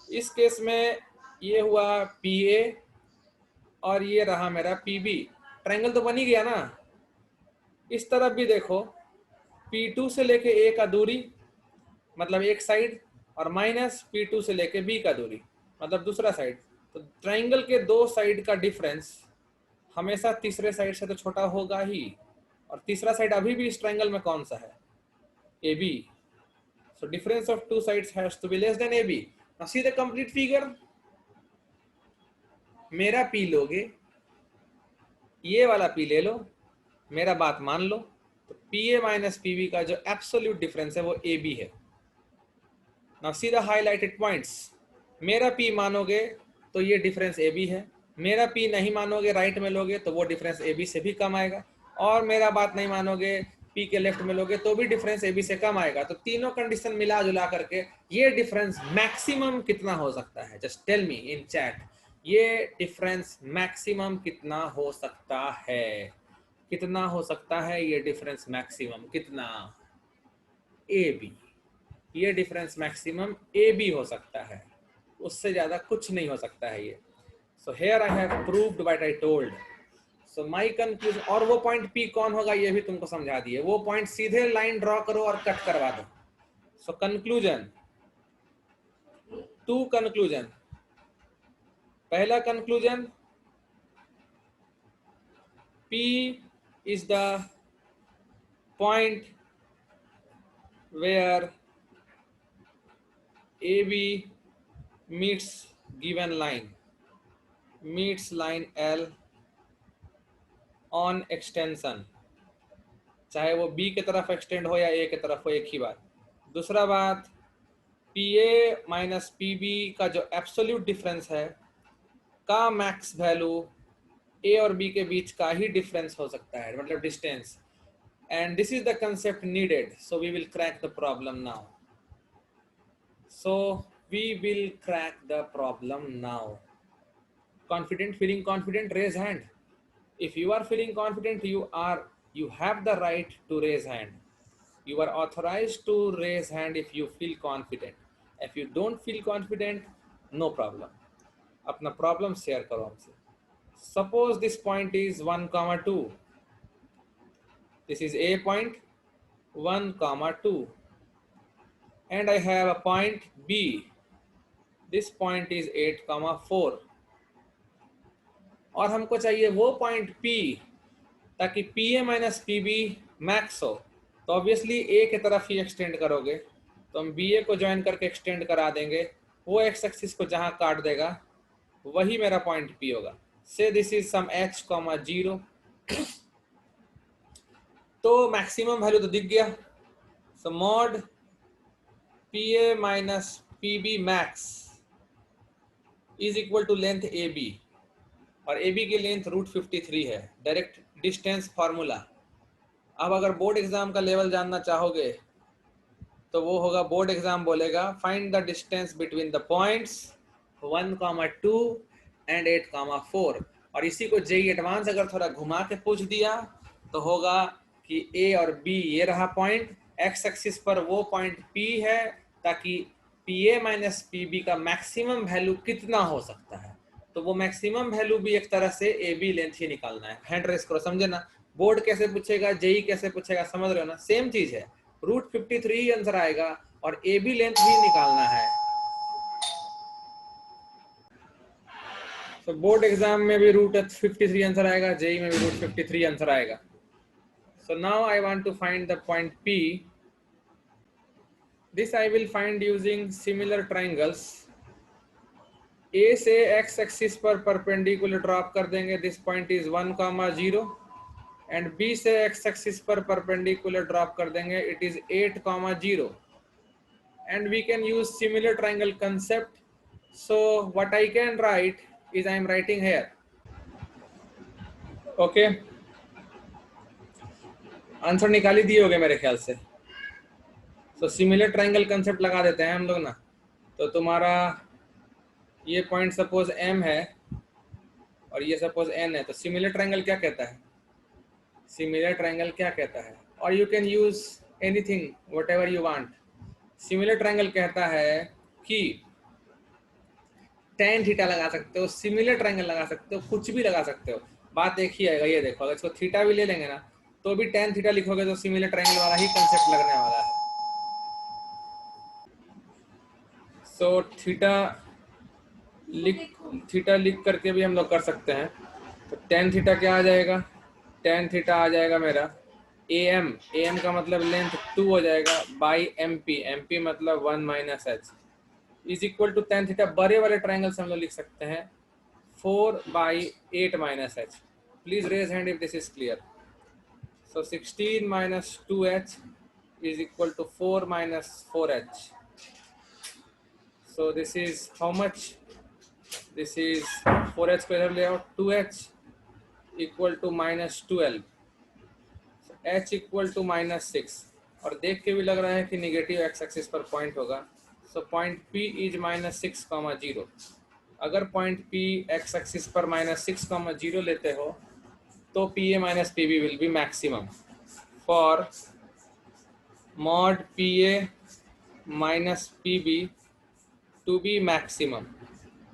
इस केस में ये हुआ PA और ये रहा मेरा PB। ट्राइंगल तो बन ही गया ना। इस तरफ भी देखो, P2 से लेके A का दूरी मतलब एक साइड और माइनस P2 से लेके B का दूरी मतलब दूसरा साइड। तो ट्राइंगल के दो साइड का डिफरेंस हमेशा तीसरे साइड से तो छोटा होगा ही। और तीसरा साइड अभी भी इस ट्राइंगल में कौन सा है, AB। So difference of two sides has to be less than AB। Now see the complete figure. मेरा P लोगे, ये वाला P ले लो, मेरा बात मान लो, तो PA माइनस PB का जो एब्सोल्यूट डिफरेंस है वो AB है। Now see the highlighted points. मेरा P मानोगे तो ये डिफरेंस AB है, मेरा P नहीं मानोगे राइट में लोगे तो वो डिफरेंस AB से भी कम आएगा, और मेरा बात नहीं मानोगे P के लेफ्ट में लोगे तो भी डिफरेंस AB से कम आएगा। तो तीनों कंडीशन मिला जुला करके ये डिफरेंस मैक्सिमम कितना हो सकता है? Just tell me in chat, ये डिफरेंस मैक्सिमम कितना हो सकता है? कितना हो सकता है ये डिफरेंस मैक्सिमम? कितना? AB। ये डिफरेंस मैक्सिमम AB हो सकता है, उससे ज्यादा कुछ नहीं हो सकता है ये। So here I have proved what I told. So my conclusion, और वो पॉइंट P कौन होगा ये भी तुमको समझा दिए। वो पॉइंट सीधे लाइन ड्रॉ करो और कट करवा दो। So conclusion, two conclusion. पहला conclusion, P is the point where AB meets given line, meets line L on extension, चाहे वो B की तरफ एक्सटेंड हो या A की तरफ हो, एक ही बात। दूसरा बात, PA माइनस PB का जो एब्सोल्यूट डिफरेंस है का मैक्स वैल्यू A और B के बीच का ही डिफरेंस हो सकता है, मतलब distance. And this is the concept needed, so we will crack the problem now. So we will crack the problem now. Confident, feeling confident, raise hand. If you are feeling confident, you have the right to raise hand. You are authorized to raise hand if you feel confident. If you don't feel confident, no problem. अपना problem share करो हमसे. Suppose this point is 1, 2. This is A point, 1, 2. And I have a point B. This point is 8, 4. और हमको चाहिए वो point P ताकि PA minus PB max हो। तो ऑब्वियसली A की तरफ ही एक्सटेंड करोगे, तो हम BA को ज्वाइन करके एक्सटेंड करा देंगे। वो एक्स एक्सिस को जहां काट देगा वही मेरा पॉइंट P होगा। से दिस इज सम H, 0। तो मैक्सिमम वैल्यू तो दिख गया। So mod PA minus PB max is equal to length AB, और AB की लेंथ √53 है। Direct distance formula. अब अगर बोर्ड एग्जाम का लेवल जानना चाहोगे तो वो होगा, बोर्ड एग्जाम बोलेगा find the distance between the points 1, 2 and 8, 4। और इसी को जेईई एडवांस अगर थोड़ा घुमा के पूछ दिया तो होगा कि A और B ये रहा पॉइंट, एक्स एक्सिस पर वो पॉइंट P है, ताकि PA माइनस PB का मैक्सिमम वैल्यू कितना हो सकता है। तो वो मैक्सिमम वैल्यू भी एक तरह से AB लेंथ ही निकालना है। हैंड रेस करो, समझे ना? बोर्ड कैसे पूछेगा, जेई कैसे पूछेगा, समझ रहे हो ना, सेम चीज है, √53 ही आंसर आएगा और ए बी लेंथ भी निकालना है। तो बोर्ड एग्जाम में भी √53 आंसर आएगा, जेई में भी √53 आंसर आएगा। So now I want to find the point P. This I will find using similar triangles. A से एक्स एक्सिस पर परपेंडिकुलर ड्रॉप कर देंगे, this point is 1,0, and B से एक्स एक्सिस पर परपेंडिकुलर ड्रॉप कर देंगे, it is 8,0, and we can use similar triangle concept. So what I can write is I am writing here, okay, answer निकाल ही दिए होगे मेरे ख्याल से। तो सिमिलर ट्राइंगल कंसेप्ट लगा देते हैं हम लोग ना। तो तुम्हारा ये पॉइंट सपोज m है और ये सपोज n है, तो सिमिलर ट्राइंगल क्या कहता है, सिमिलर ट्राइंगल क्या कहता है, और you can use anything what ever you want. Similar triangle कहता है कि tan थीटा लगा सकते हो, सिमिलर ट्राइंगल लगा सकते हो, कुछ भी लगा सकते हो, बात एक ही आएगा। ये देखो, अगर इसको थीटा भी ले लेंगे ना तो भी tan थीटा लिखोगे तो सिमिलर ट्राइंगल वाला ही कंसेप्ट लगने वाला है। सो थीटा लिख करके भी हम लोग कर सकते हैं। तो tan थीटा क्या आ जाएगा, tan थीटा आ जाएगा मेरा am का मतलब लेंथ 2 हो जाएगा बाई mp मतलब 1 - h is equal to tan theta. बड़े वाले ट्राइंगल से हम लोग लिख सकते हैं 4/8 - h। Please raise hand if this is clear. So 16 - 2h is equal to 4 - 4h. So this is how much? This is 4h को इधर ले आओ, 2h equal to -12, so h equal to -6, और देख के भी लग रहा है कि निगेटिव एक्स एक्सिस पर पॉइंट होगा। So point P is -6,0। अगर पॉइंट P एक्स एक्सिस पर -6,0 लेते हो तो PA - PB will be maximum for mod PA - PB to be maximum.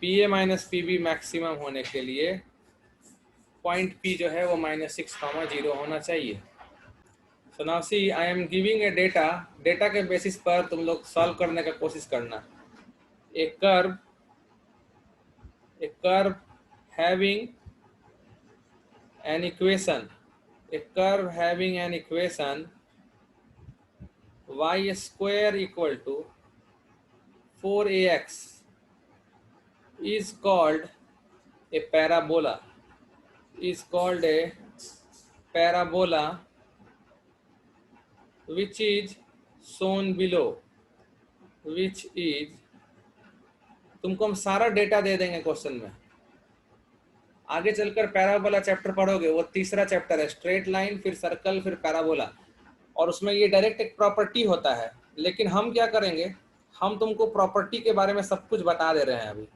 PA - PB maximum होने के लिए पॉइंट P जो है वो -6,0 होना चाहिए। So now see I am giving a data के बेसिस पर तुम लोग सॉल्व करने का कोशिश करना। A curve having an equation, y² equal to 4ax is called a parabola, which is shown below, which is, तुमको हम सारा डेटा दे देंगे क्वेश्चन में। आगे चलकर पैराबोला चैप्टर पढ़ोगे, वो तीसरा चैप्टर है, स्ट्रेट लाइन फिर सर्कल फिर पैराबोला, और उसमें ये डायरेक्ट एक प्रॉपर्टी होता है। लेकिन हम क्या करेंगे, हम तुमको प्रॉपर्टी के बारे में सब कुछ बता दे रहे हैं अभी,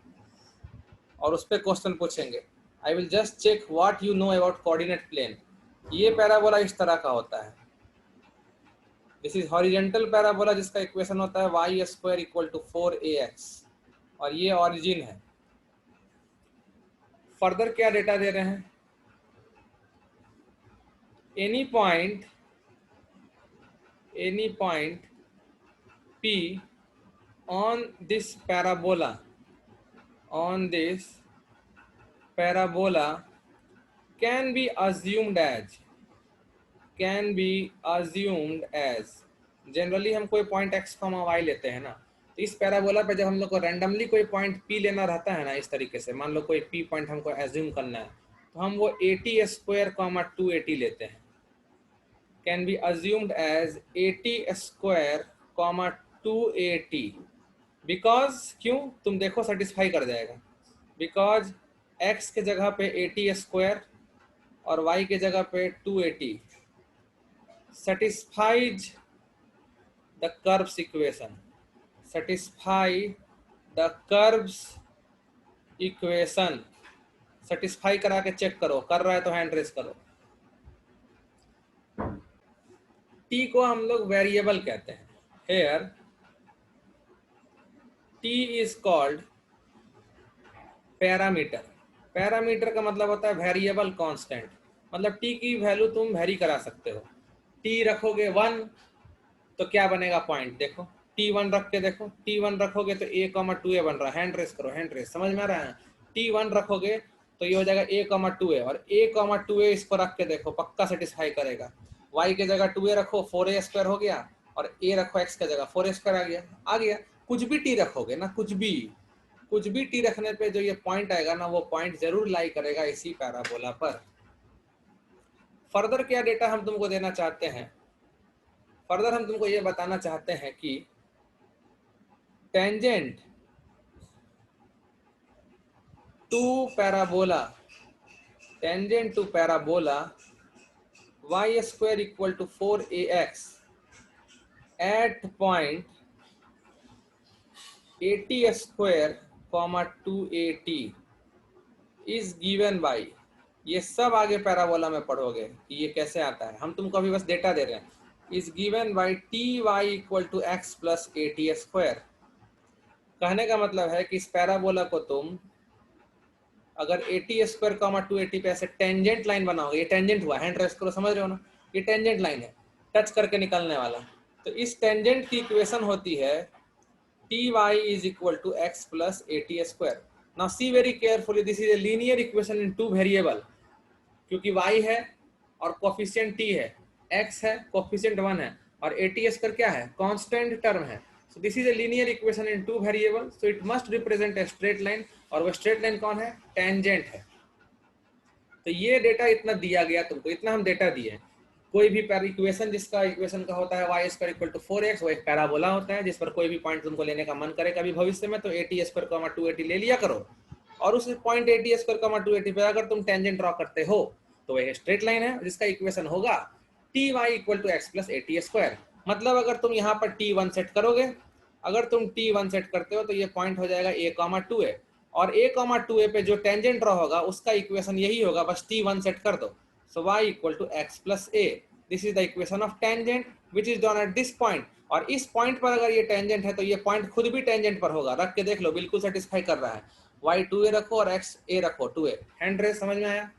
और उस पर क्वेश्चन पूछेंगे। I will just check what you know about coordinate plane. ये पैराबोला इस तरह का होता है, दिस इज हॉरिजेंटल पैराबोला जिसका इक्वेशन होता है y² equal to 4ax, और ये ऑरिजिन है। फर्दर क्या डेटा दे रहे हैं, any point P on this parabola can be assumed as generally हम कोई पॉइंट x, y लेते हैं ना, तो इस पैराबोला पे जब हम लोग को रैंडमली कोई पॉइंट P लेना रहता है ना, इस तरीके से मान लो कोई P पॉइंट हमको एज्यूम करना है, तो हम वो 80² 280 लेते हैं। Can be assumed as 80² 280 because, क्यों, तुम देखो सेटिस्फाई कर जाएगा, बिकॉज x के जगह पे 80² और y के जगह पे 280 satisfies the curves equation, satisfy करा के चेक करो, कर रहा है तो हैंड रेस करो। t को हम लोग वेरिएबल कहते हैं, here t is called parameter. Parameter का मतलब होता है वेरिएबल कांस्टेंट। मतलब टी की वैल्यू तुम वेरी करा सकते हो। टी रखोगे 1 तो क्या बनेगा पॉइंट, देखो T1 रख के देखो, T1 रखोगे तो A,2A बन रहा है। हैंड रेस करो, हैंड रेस, समझ में आ रहा है। T1 रखोगे तो ये हो जाएगा A,2A, और A,2A इसको रख के देखो, पक्का सेटिस्फाई करेगा। y के जगह 2A रखो, 4A² हो गया, और a रखो x के जगह 4A² आ गया। कुछ भी t रखोगे ना, कुछ भी t रखने पे जो ये पॉइंट आएगा ना, वो पॉइंट जरूर लाई करेगा इसी पैराबोला पर। फर्दर क्या डेटा हम तुमको देना चाहते हैं, फर्दर हम तुमको ये बताना चाहते हैं कि tangent to parabola, tangent to parabola y² = 4ax at point at², 2at is given by, ये सब आगे पैराबोला में पढ़ोगे कि ये कैसे आता है, हम तुमको अभी बस डेटा दे रहे हैं। Is given by ty = x + at²। कहने का मतलब है कि इस पैराबोला को तुम अगर at², 2at पे ऐसे टेंजेंट लाइन बनाओगे, ये टेंजेंट हुआ, हैंड रेस्ट करो, समझ रहे हो ना, ये टेंजेंट लाइन है, टच करके निकलने वाला। तो इस टेंजेंट की इक्वेशन होती है ty = x + at²। Now see very carefully, this is a linear equation in 2 variable, क्योंकि y है और कोफिशिएंट t है, x है, कोफिशिएंट 1 है, और at² क्या है, कांस्टेंट टर्म है। So this is a linear equation in 2 variable, so it must represent a straight line, और वो स्ट्रेट लाइन कौन है, टेंजेंट है। तो ये डेटा इतना दिया गया तुमको, इतना हम डेटा दिए। कोई भी इक्वेशन जिसका इक्वेशन का होता है y² = 4x, वो एक पैराबोला होता है, जिस पर कोई भी पॉइंट तुमको लेने का मन करे कभी भविष्य में, तो at², 2at ले लिया करो, और उस पॉइंट at², 2at पे अगर तुम टेंजेंट ड्रॉ करते हो तो वह स्ट्रेट लाइन है, जिसका इक्वेशन होगा ty = x + at²। मतलब अगर तुम यहाँ पर t1 सेट करोगे, अगर तुम t1 सेट करते हो तो ये पॉइंट हो जाएगा A,2A, और A,2A पे जो टेंजेंट ड्रॉ होगा उसका इक्वेशन यही होगा, बस t1 सेट कर दो। सो y = x + a, this is the equation of tangent which is done at this point. और इस पॉइंट पर अगर ये टेंजेंट है तो ये पॉइंट खुद भी टेंजेंट पर होगा, रख के देख लो, बिल्कुल सेटिस्फाई कर रहा है। y 2a रखो और x a रखो 2a, हैंड रेस समझ में आया,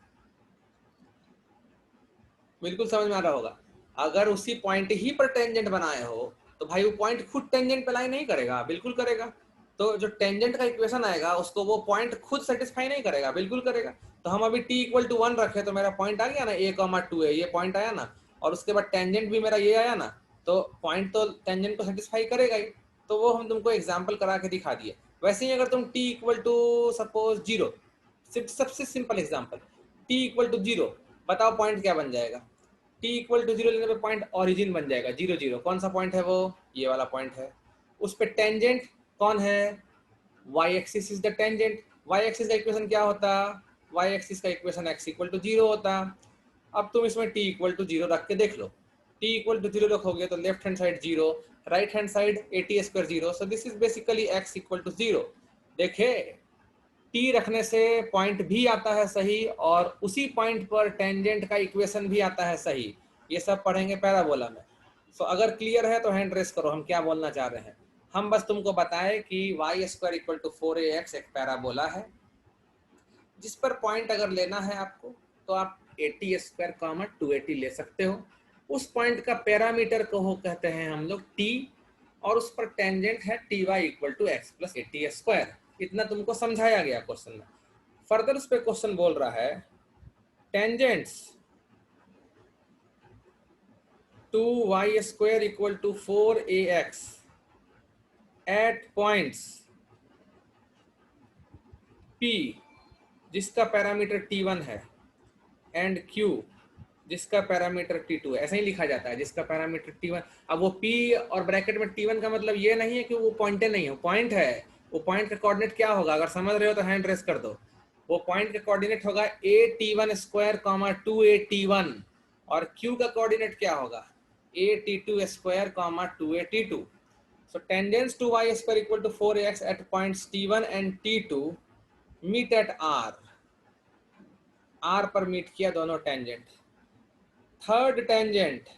बिल्कुल समझ में आ रहा होगा। अगर उसी पॉइंट ही पर टेंजेंट बनाए हो तो भाई वो पॉइंट खुद टेंजेंट पे लाई नहीं करेगा, बिल्कुल करेगा। तो जो टेंजेंट का इक्वेशन आएगा उसको वो पॉइंट खुद सेटिस्फाई नहीं करेगा, बिल्कुल करेगा। तो हम अभी t = 1 रखे तो मेरा पॉइंट आ गया ना, A,2A, ये पॉइंट आया ना, और उसके बाद टेंजेंट भी मेरा ये आया ना, तो पॉइंट तो टेंजेंट को सेटिस्फाई करेगा ही। तो वो हम तुमको एग्जाम्पल करा के दिखा दिए। वैसे ही अगर तुम t = सपोज 0, सबसे सिंपल एग्जाम्पल, t = 0, बताओ पॉइंट क्या बन जाएगा। t = 0 लेने पे पॉइंट ओरिजिन बन जाएगा, 0 0। कौन सा पॉइंट है वो, ये वाला पॉइंट है। उस पे टेंजेंट कौन है, y axis is the tangent. y axis का इक्वेशन क्या होता, y एक्सिस का इक्वेशन x = 0 होता। अब तुम इसमें t = 0 रख के देख लो, t = 0 रखोगे तो left hand side 0, right hand side at² 0, so this is basically x = 0। देखे, टी रखने से पॉइंट भी आता है सही, और उसी पॉइंट पर टेंजेंट का इक्वेशन भी आता है सही। ये सब पढ़ेंगे पैराबोला में। सो अगर क्लियर है तो हैंड रेस करो, हम क्या बोलना चाह रहे हैं। हम बस तुमको बताएं कि y² = 4ax एक पैराबोला है, जिस पर पॉइंट अगर लेना है आपको तो आप at², 2at ले सकते हो। उस पॉइंट का पैरामीटर को हो कहते हैं हम लोग t, और उस पर टेंजेंट है ty = x + at²। इतना तुमको समझाया गया क्वेश्चन में। फर्दर उस पर क्वेश्चन बोल रहा है tangents to y² = 4ax at points p, जिसका पैरामीटर t1 है, एंड q, जिसका पैरामीटर t2 है। ऐसा ही लिखा जाता है, जिसका पैरामीटर t1। अब वो p और ब्रैकेट में t1 का मतलब ये नहीं है कि वो पॉइंट नहीं है, वो पॉइंट है। वो पॉइंट का कोऑर्डिनेट क्या होगा, अगर समझ रहे हो तो हैंड रेस कर दो। वो पॉइंट का कोऑर्डिनेट होगा at1², 2at1, और q का कोऑर्डिनेट क्या होगा, at2², 2at2। So tangents to y² = 4ax at points t1 and t2 meet at r, r पर मीट किया दोनों टेंजेंट। Third tangent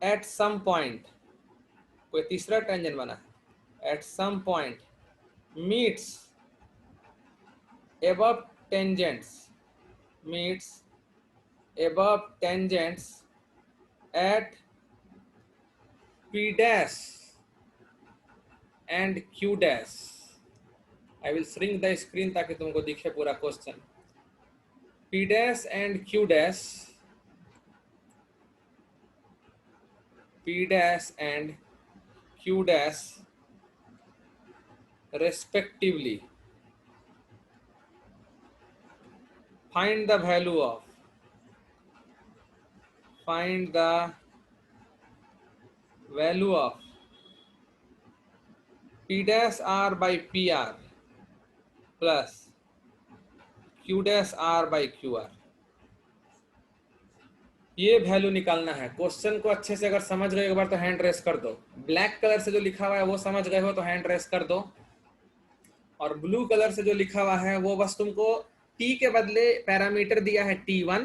at some point, कोई तीसरा टेंजेंट बना है, at some point meets above tangents meets above tangents at P dash and Q dash. I will shrink the screen ताकि तुमको दिखे पूरा question. P dash and Q dash, P dash and Q dash respectively find the value of P dash R by PR plus Q dash R by QR. ये value निकालना है. Question को अच्छे से अगर समझ गए एक बार तो हैंड रेस कर दो. ब्लैक कलर से जो लिखा हुआ है वो समझ गए हो तो हैंड रेस कर दो, और ब्लू कलर से जो लिखा हुआ है वो बस तुमको t के बदले पैरामीटर दिया है t1,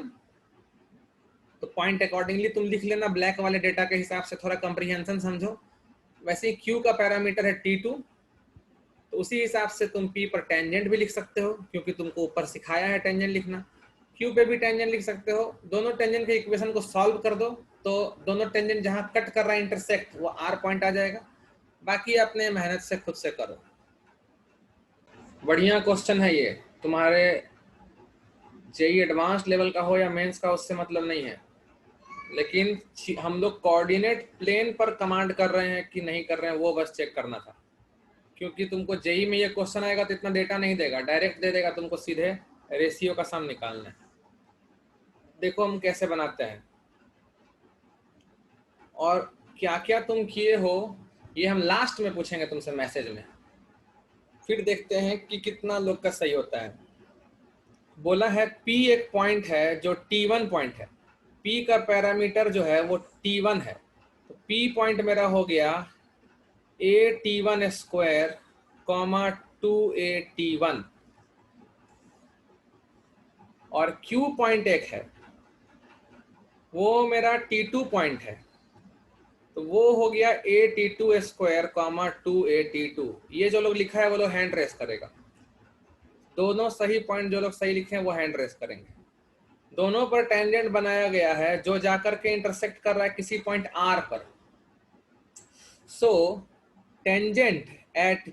तो पॉइंट अकॉर्डिंगली तुम लिख लेना. ब्लैक वाले डेटा के हिसाब से थोड़ा कंप्रीहेंशन समझो. वैसे ही q का पैरामीटर है t2, तो उसी हिसाब से तुम p पर टेंजेंट भी लिख सकते हो क्योंकि तुमको ऊपर सिखाया है टेंजेंट लिखना. q पे भी टेंजेंट लिख सकते हो. दोनों टेंजेंट के इक्वेशन को सॉल्व कर दो तो दोनों टेंजेंट जहां कट कर रहा है इंटरसेक्ट वो r पॉइंट आ जाएगा. बाकी अपने मेहनत से खुद से करो. बढ़िया क्वेश्चन है ये. तुम्हारे जेई एडवांस लेवल का हो या मेंस का उससे मतलब नहीं है, लेकिन हम लोग कोऑर्डिनेट प्लेन पर कमांड कर रहे हैं कि नहीं कर रहे हैं वो बस चेक करना था. क्योंकि तुमको जेई में ये क्वेश्चन आएगा तो इतना डेटा नहीं देगा, डायरेक्ट दे देगा. तुमको सीधे रेशियो का सम निकालना है. देखो हम कैसे बनाते हैं और क्या क्या तुम किए हो ये हम लास्ट में पूछेंगे तुमसे मैसेज में. फिर देखते हैं कि कितना लोग का सही होता है. बोला है P एक पॉइंट है जो T1 पॉइंट है. P का पैरामीटर जो है वो T1 है. तो P पॉइंट मेरा हो गया A_T1 स्क्वायर कॉमा 2A_T1, और Q पॉइंट एक है वो मेरा T2 पॉइंट है, तो वो हो गया A_T2 स्क्वायर कॉमा 2A_T2. ये जो लोग लिखा है वो लोग हैंड रेस करेगा. दोनों सही पॉइंट जो लोग सही लिखे हैं वो हैंड रेस करेंगे. दोनों पर टेंजेंट बनाया गया है जो जाकर के इंटरसेक्ट कर रहा है किसी पॉइंट R पर. सो टेंजेंट एट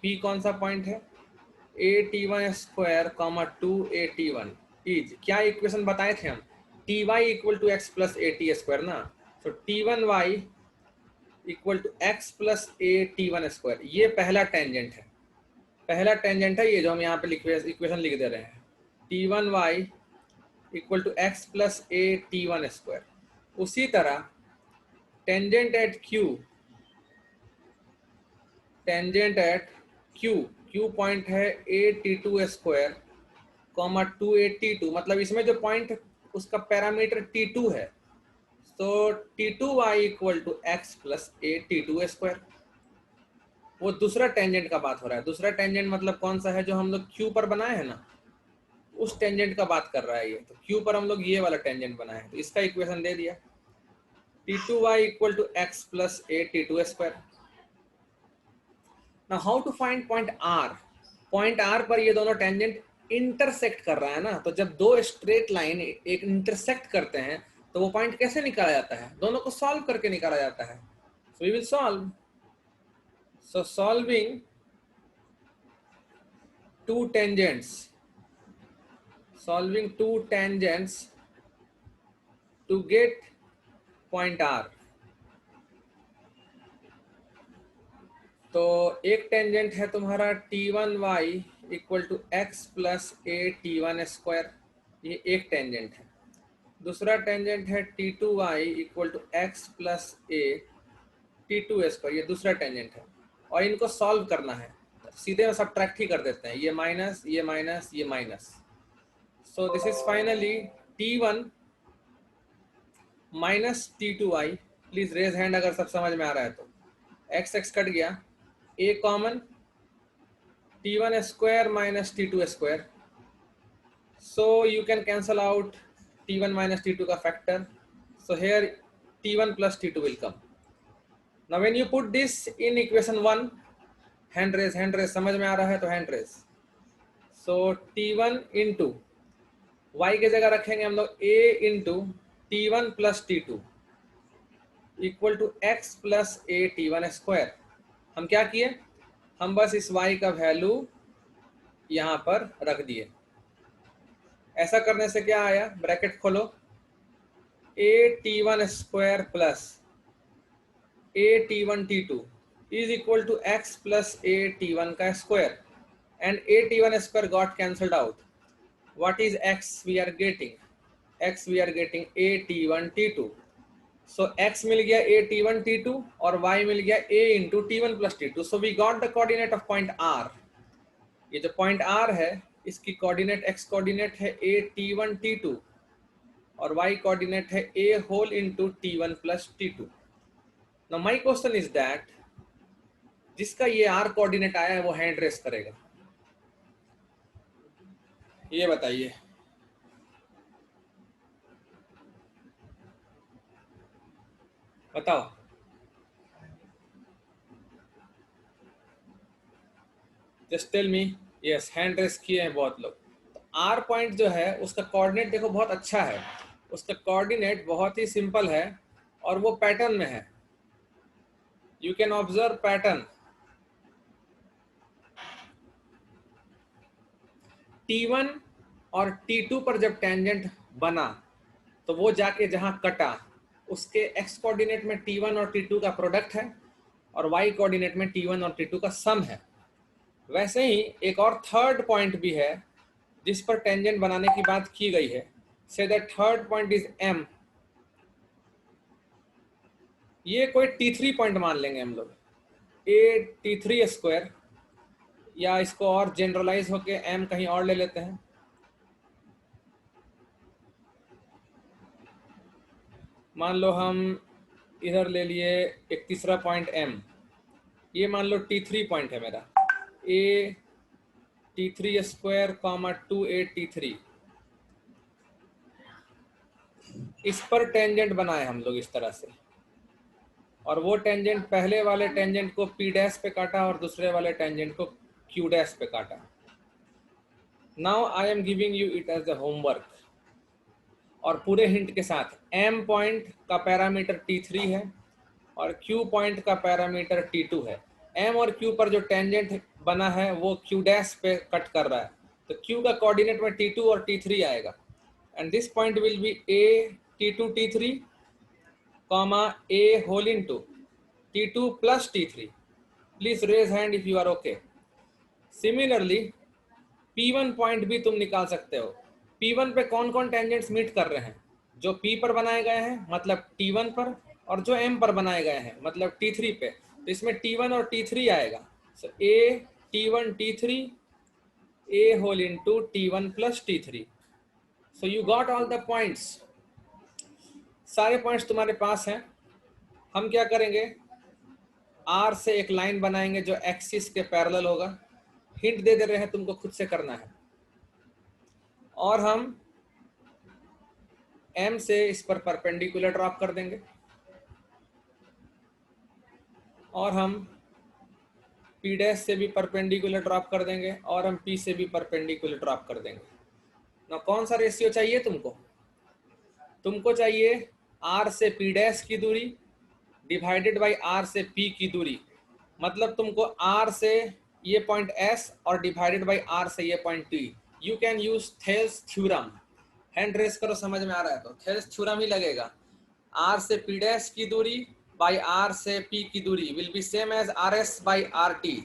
P कौन सा पॉइंट है? A_T1 square comma 2A_T1 is, क्या इक्वेशन बताए थे हम? Ty equal to x plus AT square ना. तो T1y equal to x plus A_T1 square. ये पहला टेंजेंट है. पहला टेंजेंट है ये जो हम यहाँ पे इक्वेशन लिख दे रहे हैं. T1y equal to x plus A_T1 square. उसी तरह टेंजेंट एट Q पॉइंट है A_T2 स्क्वायर कॉमा 2A_T2, मतलब इसमें जो पॉइंट उसका पैरामीटर T2 है. तो T2y equal to x plus A_T2 square. वो दूसरा टेंजेंट का बात हो रहा है. दूसरा टेंजेंट मतलब कौन सा है? जो हम लोग Q पर बनाए हैं ना, उस टेंजेंट का बात कर रहा है ये. तो Q पर हम लोग ये वाला टेंजेंट बनाए हैं, तो इसका इक्वेशन दे दिया T2y equal to x plus A_T2 square. Now how to find point R? Point R पर ये दोनों टेंजेंट इंटरसेक्ट कर रहा है ना, तो जब दो स्ट्रेट लाइन एक इंटरसेक्ट करते हैं तो वो पॉइंट कैसे निकाला जाता है? दोनों को सॉल्व करके निकाला जाता है. So we will solve. So solving two tangents to get point R. तो एक टेंजेंट है तुम्हारा T1y equal to x plus A_T1 square, ये एक टेंजेंट है. दूसरा टेंजेंट है T2y equal to x plus A_T2 square, ये दूसरा टेंजेंट है. और इनको सॉल्व करना है. सीधे में सब्ट्रैक्ट ही कर देते हैं. ये माइनस, ये माइनस, ये minus. So this is finally T1 minus T2y. Please raise hand अगर सब समझ में आ रहा है तो. एक्स एक्स कट गया, A common, T1 square minus T2 square. So you can cancel out T1 minus T2 का factor. So here T1 plus T2 will come. Now when you put this in equation 1, hand raise समझ में आ रहा है तो hand raise. So T1 into y के जगह रखेंगे हम लोग a into T1 plus T2 equal to x plus a T1 square. हम क्या किए, हम बस इस y का वैल्यू यहाँ पर रख दिए। ऐसा करने से क्या आया, ब्रैकेट खोलो, a T1 square plus a T1 T2 is equal to x plus a T1 का square, and a T1 square got cancelled out. What is x we are getting? x we are getting a T1 T2. So x मिल गया a T1 T2 और y मिल गया a into T1 plus T2. So we got the coordinate of point R. ये जो point R है इसकी coordinate x coordinate है a T1 T2 और y coordinate है a whole into T1 plus T2. Now my question is that जिसका ये R coordinate आया है वो हैंड रेस करेगा। ये बताइए, बताओ। Just tell me. Yes, hand raise किए हैं बहुत लोग। तो आर पॉइंट जो है उसका कोऑर्डिनेट देखो बहुत अच्छा है, उसका कोऑर्डिनेट बहुत ही सिंपल है और वो पैटर्न में है। You can observe pattern. T1 और T2 पर जब टेंजेंट बना तो वो जाके जहां कटा उसके x कोऑर्डिनेट में T1 और T2 का प्रोडक्ट है और y कोऑर्डिनेट में T1 और T2 का सम है। वैसे ही एक और थर्ड पॉइंट भी है जिस पर टेंजेंट बनाने की बात की गई है। Say that third point is M। ये कोई T3 पॉइंट मान लेंगे हम लोग, a T3 स्क्वायर, या इसको और जनरलाइज होके M कहीं और ले लेते हैं। मान लो हम इधर ले लिए एक तीसरा पॉइंट M, ये मान लो T3 पॉइंट है मेरा, a T3 square comma 2a T3। इस पर टेंजेंट बनाए हम लोग इस तरह से, और वो टेंजेंट पहले वाले टेंजेंट को P डैश पे काटा और दूसरे वाले टेंजेंट को Q डैश पे काटा। Now I am giving you it as a homework और पूरे हिंट के साथ। M पॉइंट का पैरामीटर T3 है और Q पॉइंट का पैरामीटर T2 है। M और Q पर जो टेंजेंट बना है वो Q डैश पे कट कर रहा है, तो Q का कोऑर्डिनेट में T2 और T3 आएगा, and this point will be a T2 T3 comma a whole into T2 plus T3. Please raise hand if you are okay. Similarly, P1 point भी तुम निकाल सकते हो। P1 पे कौन कौन टेंजेंट्स मीट कर रहे हैं, जो P पर बनाए गए हैं मतलब T1 पर, और जो M पर बनाए गए हैं मतलब T3 पे, तो इसमें T1 और T3 आएगा। So a T1 T3 a whole into T1 plus T3. So you got all the points. सारे पॉइंट्स तुम्हारे पास हैं। हम क्या करेंगे, R से एक लाइन बनाएंगे जो एक्सिस के पैरेलल होगा। हिंट दे रहे हैं, तुमको खुद से करना है। और हम M से इस पर परपेंडिकुलर ड्रॉप कर देंगे और हम P डैश से भी परपेंडिकुलर ड्रॉप कर देंगे और हम P से भी परपेंडिकुलर ड्रॉप कर देंगे। ना कौन सा रेशियो चाहिए तुमको? तुमको चाहिए R से P डैश की दूरी डिवाइडेड बाई R से P की दूरी, मतलब तुमको R से ये पॉइंट S और डिवाइडेड बाई R से ये point T। You can use Thales theorem. Hand raise करो, समझ में आ रहा है तो थेल्स थ्योरम ही लगेगा। R से P डैश की दूरी बाई R से P की दूरी will be same as RS by RT,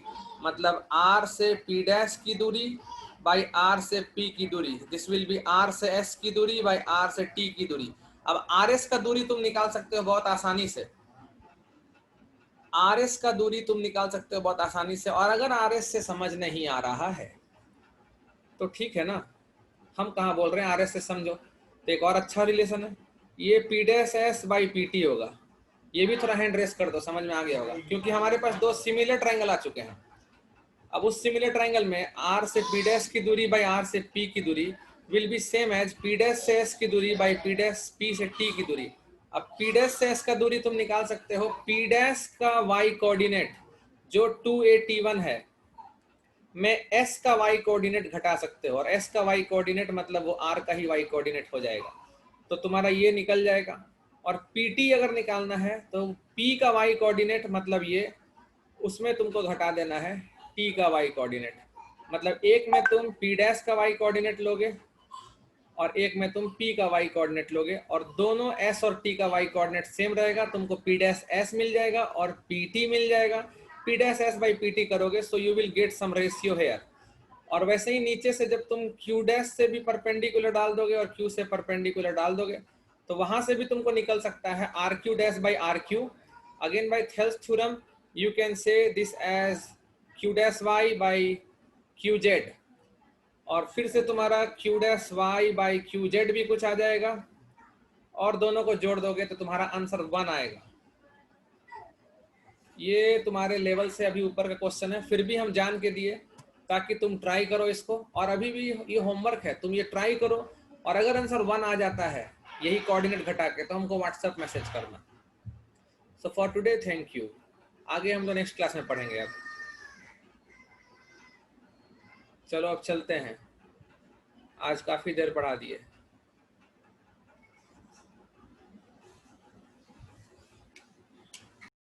मतलब R से P डैश की दूरी बाई R से P की दूरी, दिस विल बी R से S की दूरी बाई R से T की दूरी। अब RS का दूरी तुम निकाल सकते हो बहुत आसानी से, RS का दूरी तुम निकाल सकते हो बहुत आसानी से। और अगर RS से समझ नहीं आ रहा है तो ठीक है ना, हम कहाँ बोल रहे हैं RS से समझो, तो एक और अच्छा रिलेशन है, ये P dash S by PT होगा। ये भी थोड़ा हैंड रेस कर दो, समझ में आ गया होगा, क्योंकि हमारे पास दो सिमिलर ट्रायंगल आ चुके हैं। अब उस सिमिलर ट्रायंगल में R से P डैश की दूरी बाई R से P की दूरी will be same as P dash से S की दूरी बाई P डैश P से T की दूरी। अब P डैश से S का दूरी तुम निकाल सकते हो, P डैश का Y कोऑर्डिनेट जो 2a t1 है मैं s का y कोऑर्डिनेट घटा सकते हो, और s का y कोऑर्डिनेट मतलब वो r का ही y कोऑर्डिनेट हो जाएगा, तो तुम्हारा ये निकल जाएगा। और pt अगर निकालना है तो p का y कोऑर्डिनेट मतलब ये, उसमें तुमको घटा देना है t का y कोऑर्डिनेट, मतलब एक में तुम p डैश का y कोऑर्डिनेट लोगे और एक में तुम p का y कोऑर्डिनेट लोगे, और दोनों s और t का y कोऑर्डिनेट सेम रहेगा, तुमको p डैश s मिल जाएगा और pt मिल जाएगा। p dash s by pt करोगे so you will get some ratio here. और वैसे ही नीचे से जब तुम q डैश से भी परपेंडिकुलर डाल दोगे और q से परपेंडिकुलर डाल दोगे तो वहां से भी तुमको निकल सकता है rq dash by rq। Again by Thales theorem you can say this as q dash y by qz, और फिर से तुम्हारा q dash y by qz भी कुछ आ जाएगा, और दोनों को जोड़ दोगे तो तुम्हारा आंसर 1 आएगा। ये तुम्हारे लेवल से अभी ऊपर का क्वेश्चन है, फिर भी हम जान के दिए ताकि तुम ट्राई करो इसको, और अभी भी ये होमवर्क है, तुम ये ट्राई करो, और अगर आंसर 1 आ जाता है यही कोऑर्डिनेट घटा के तो हमको व्हाट्सएप मैसेज करना। So for today thank you, आगे हम लोग नेक्स्ट क्लास में पढ़ेंगे। अब चलो अब चलते हैं, आज काफ़ी देर पढ़ा दिए।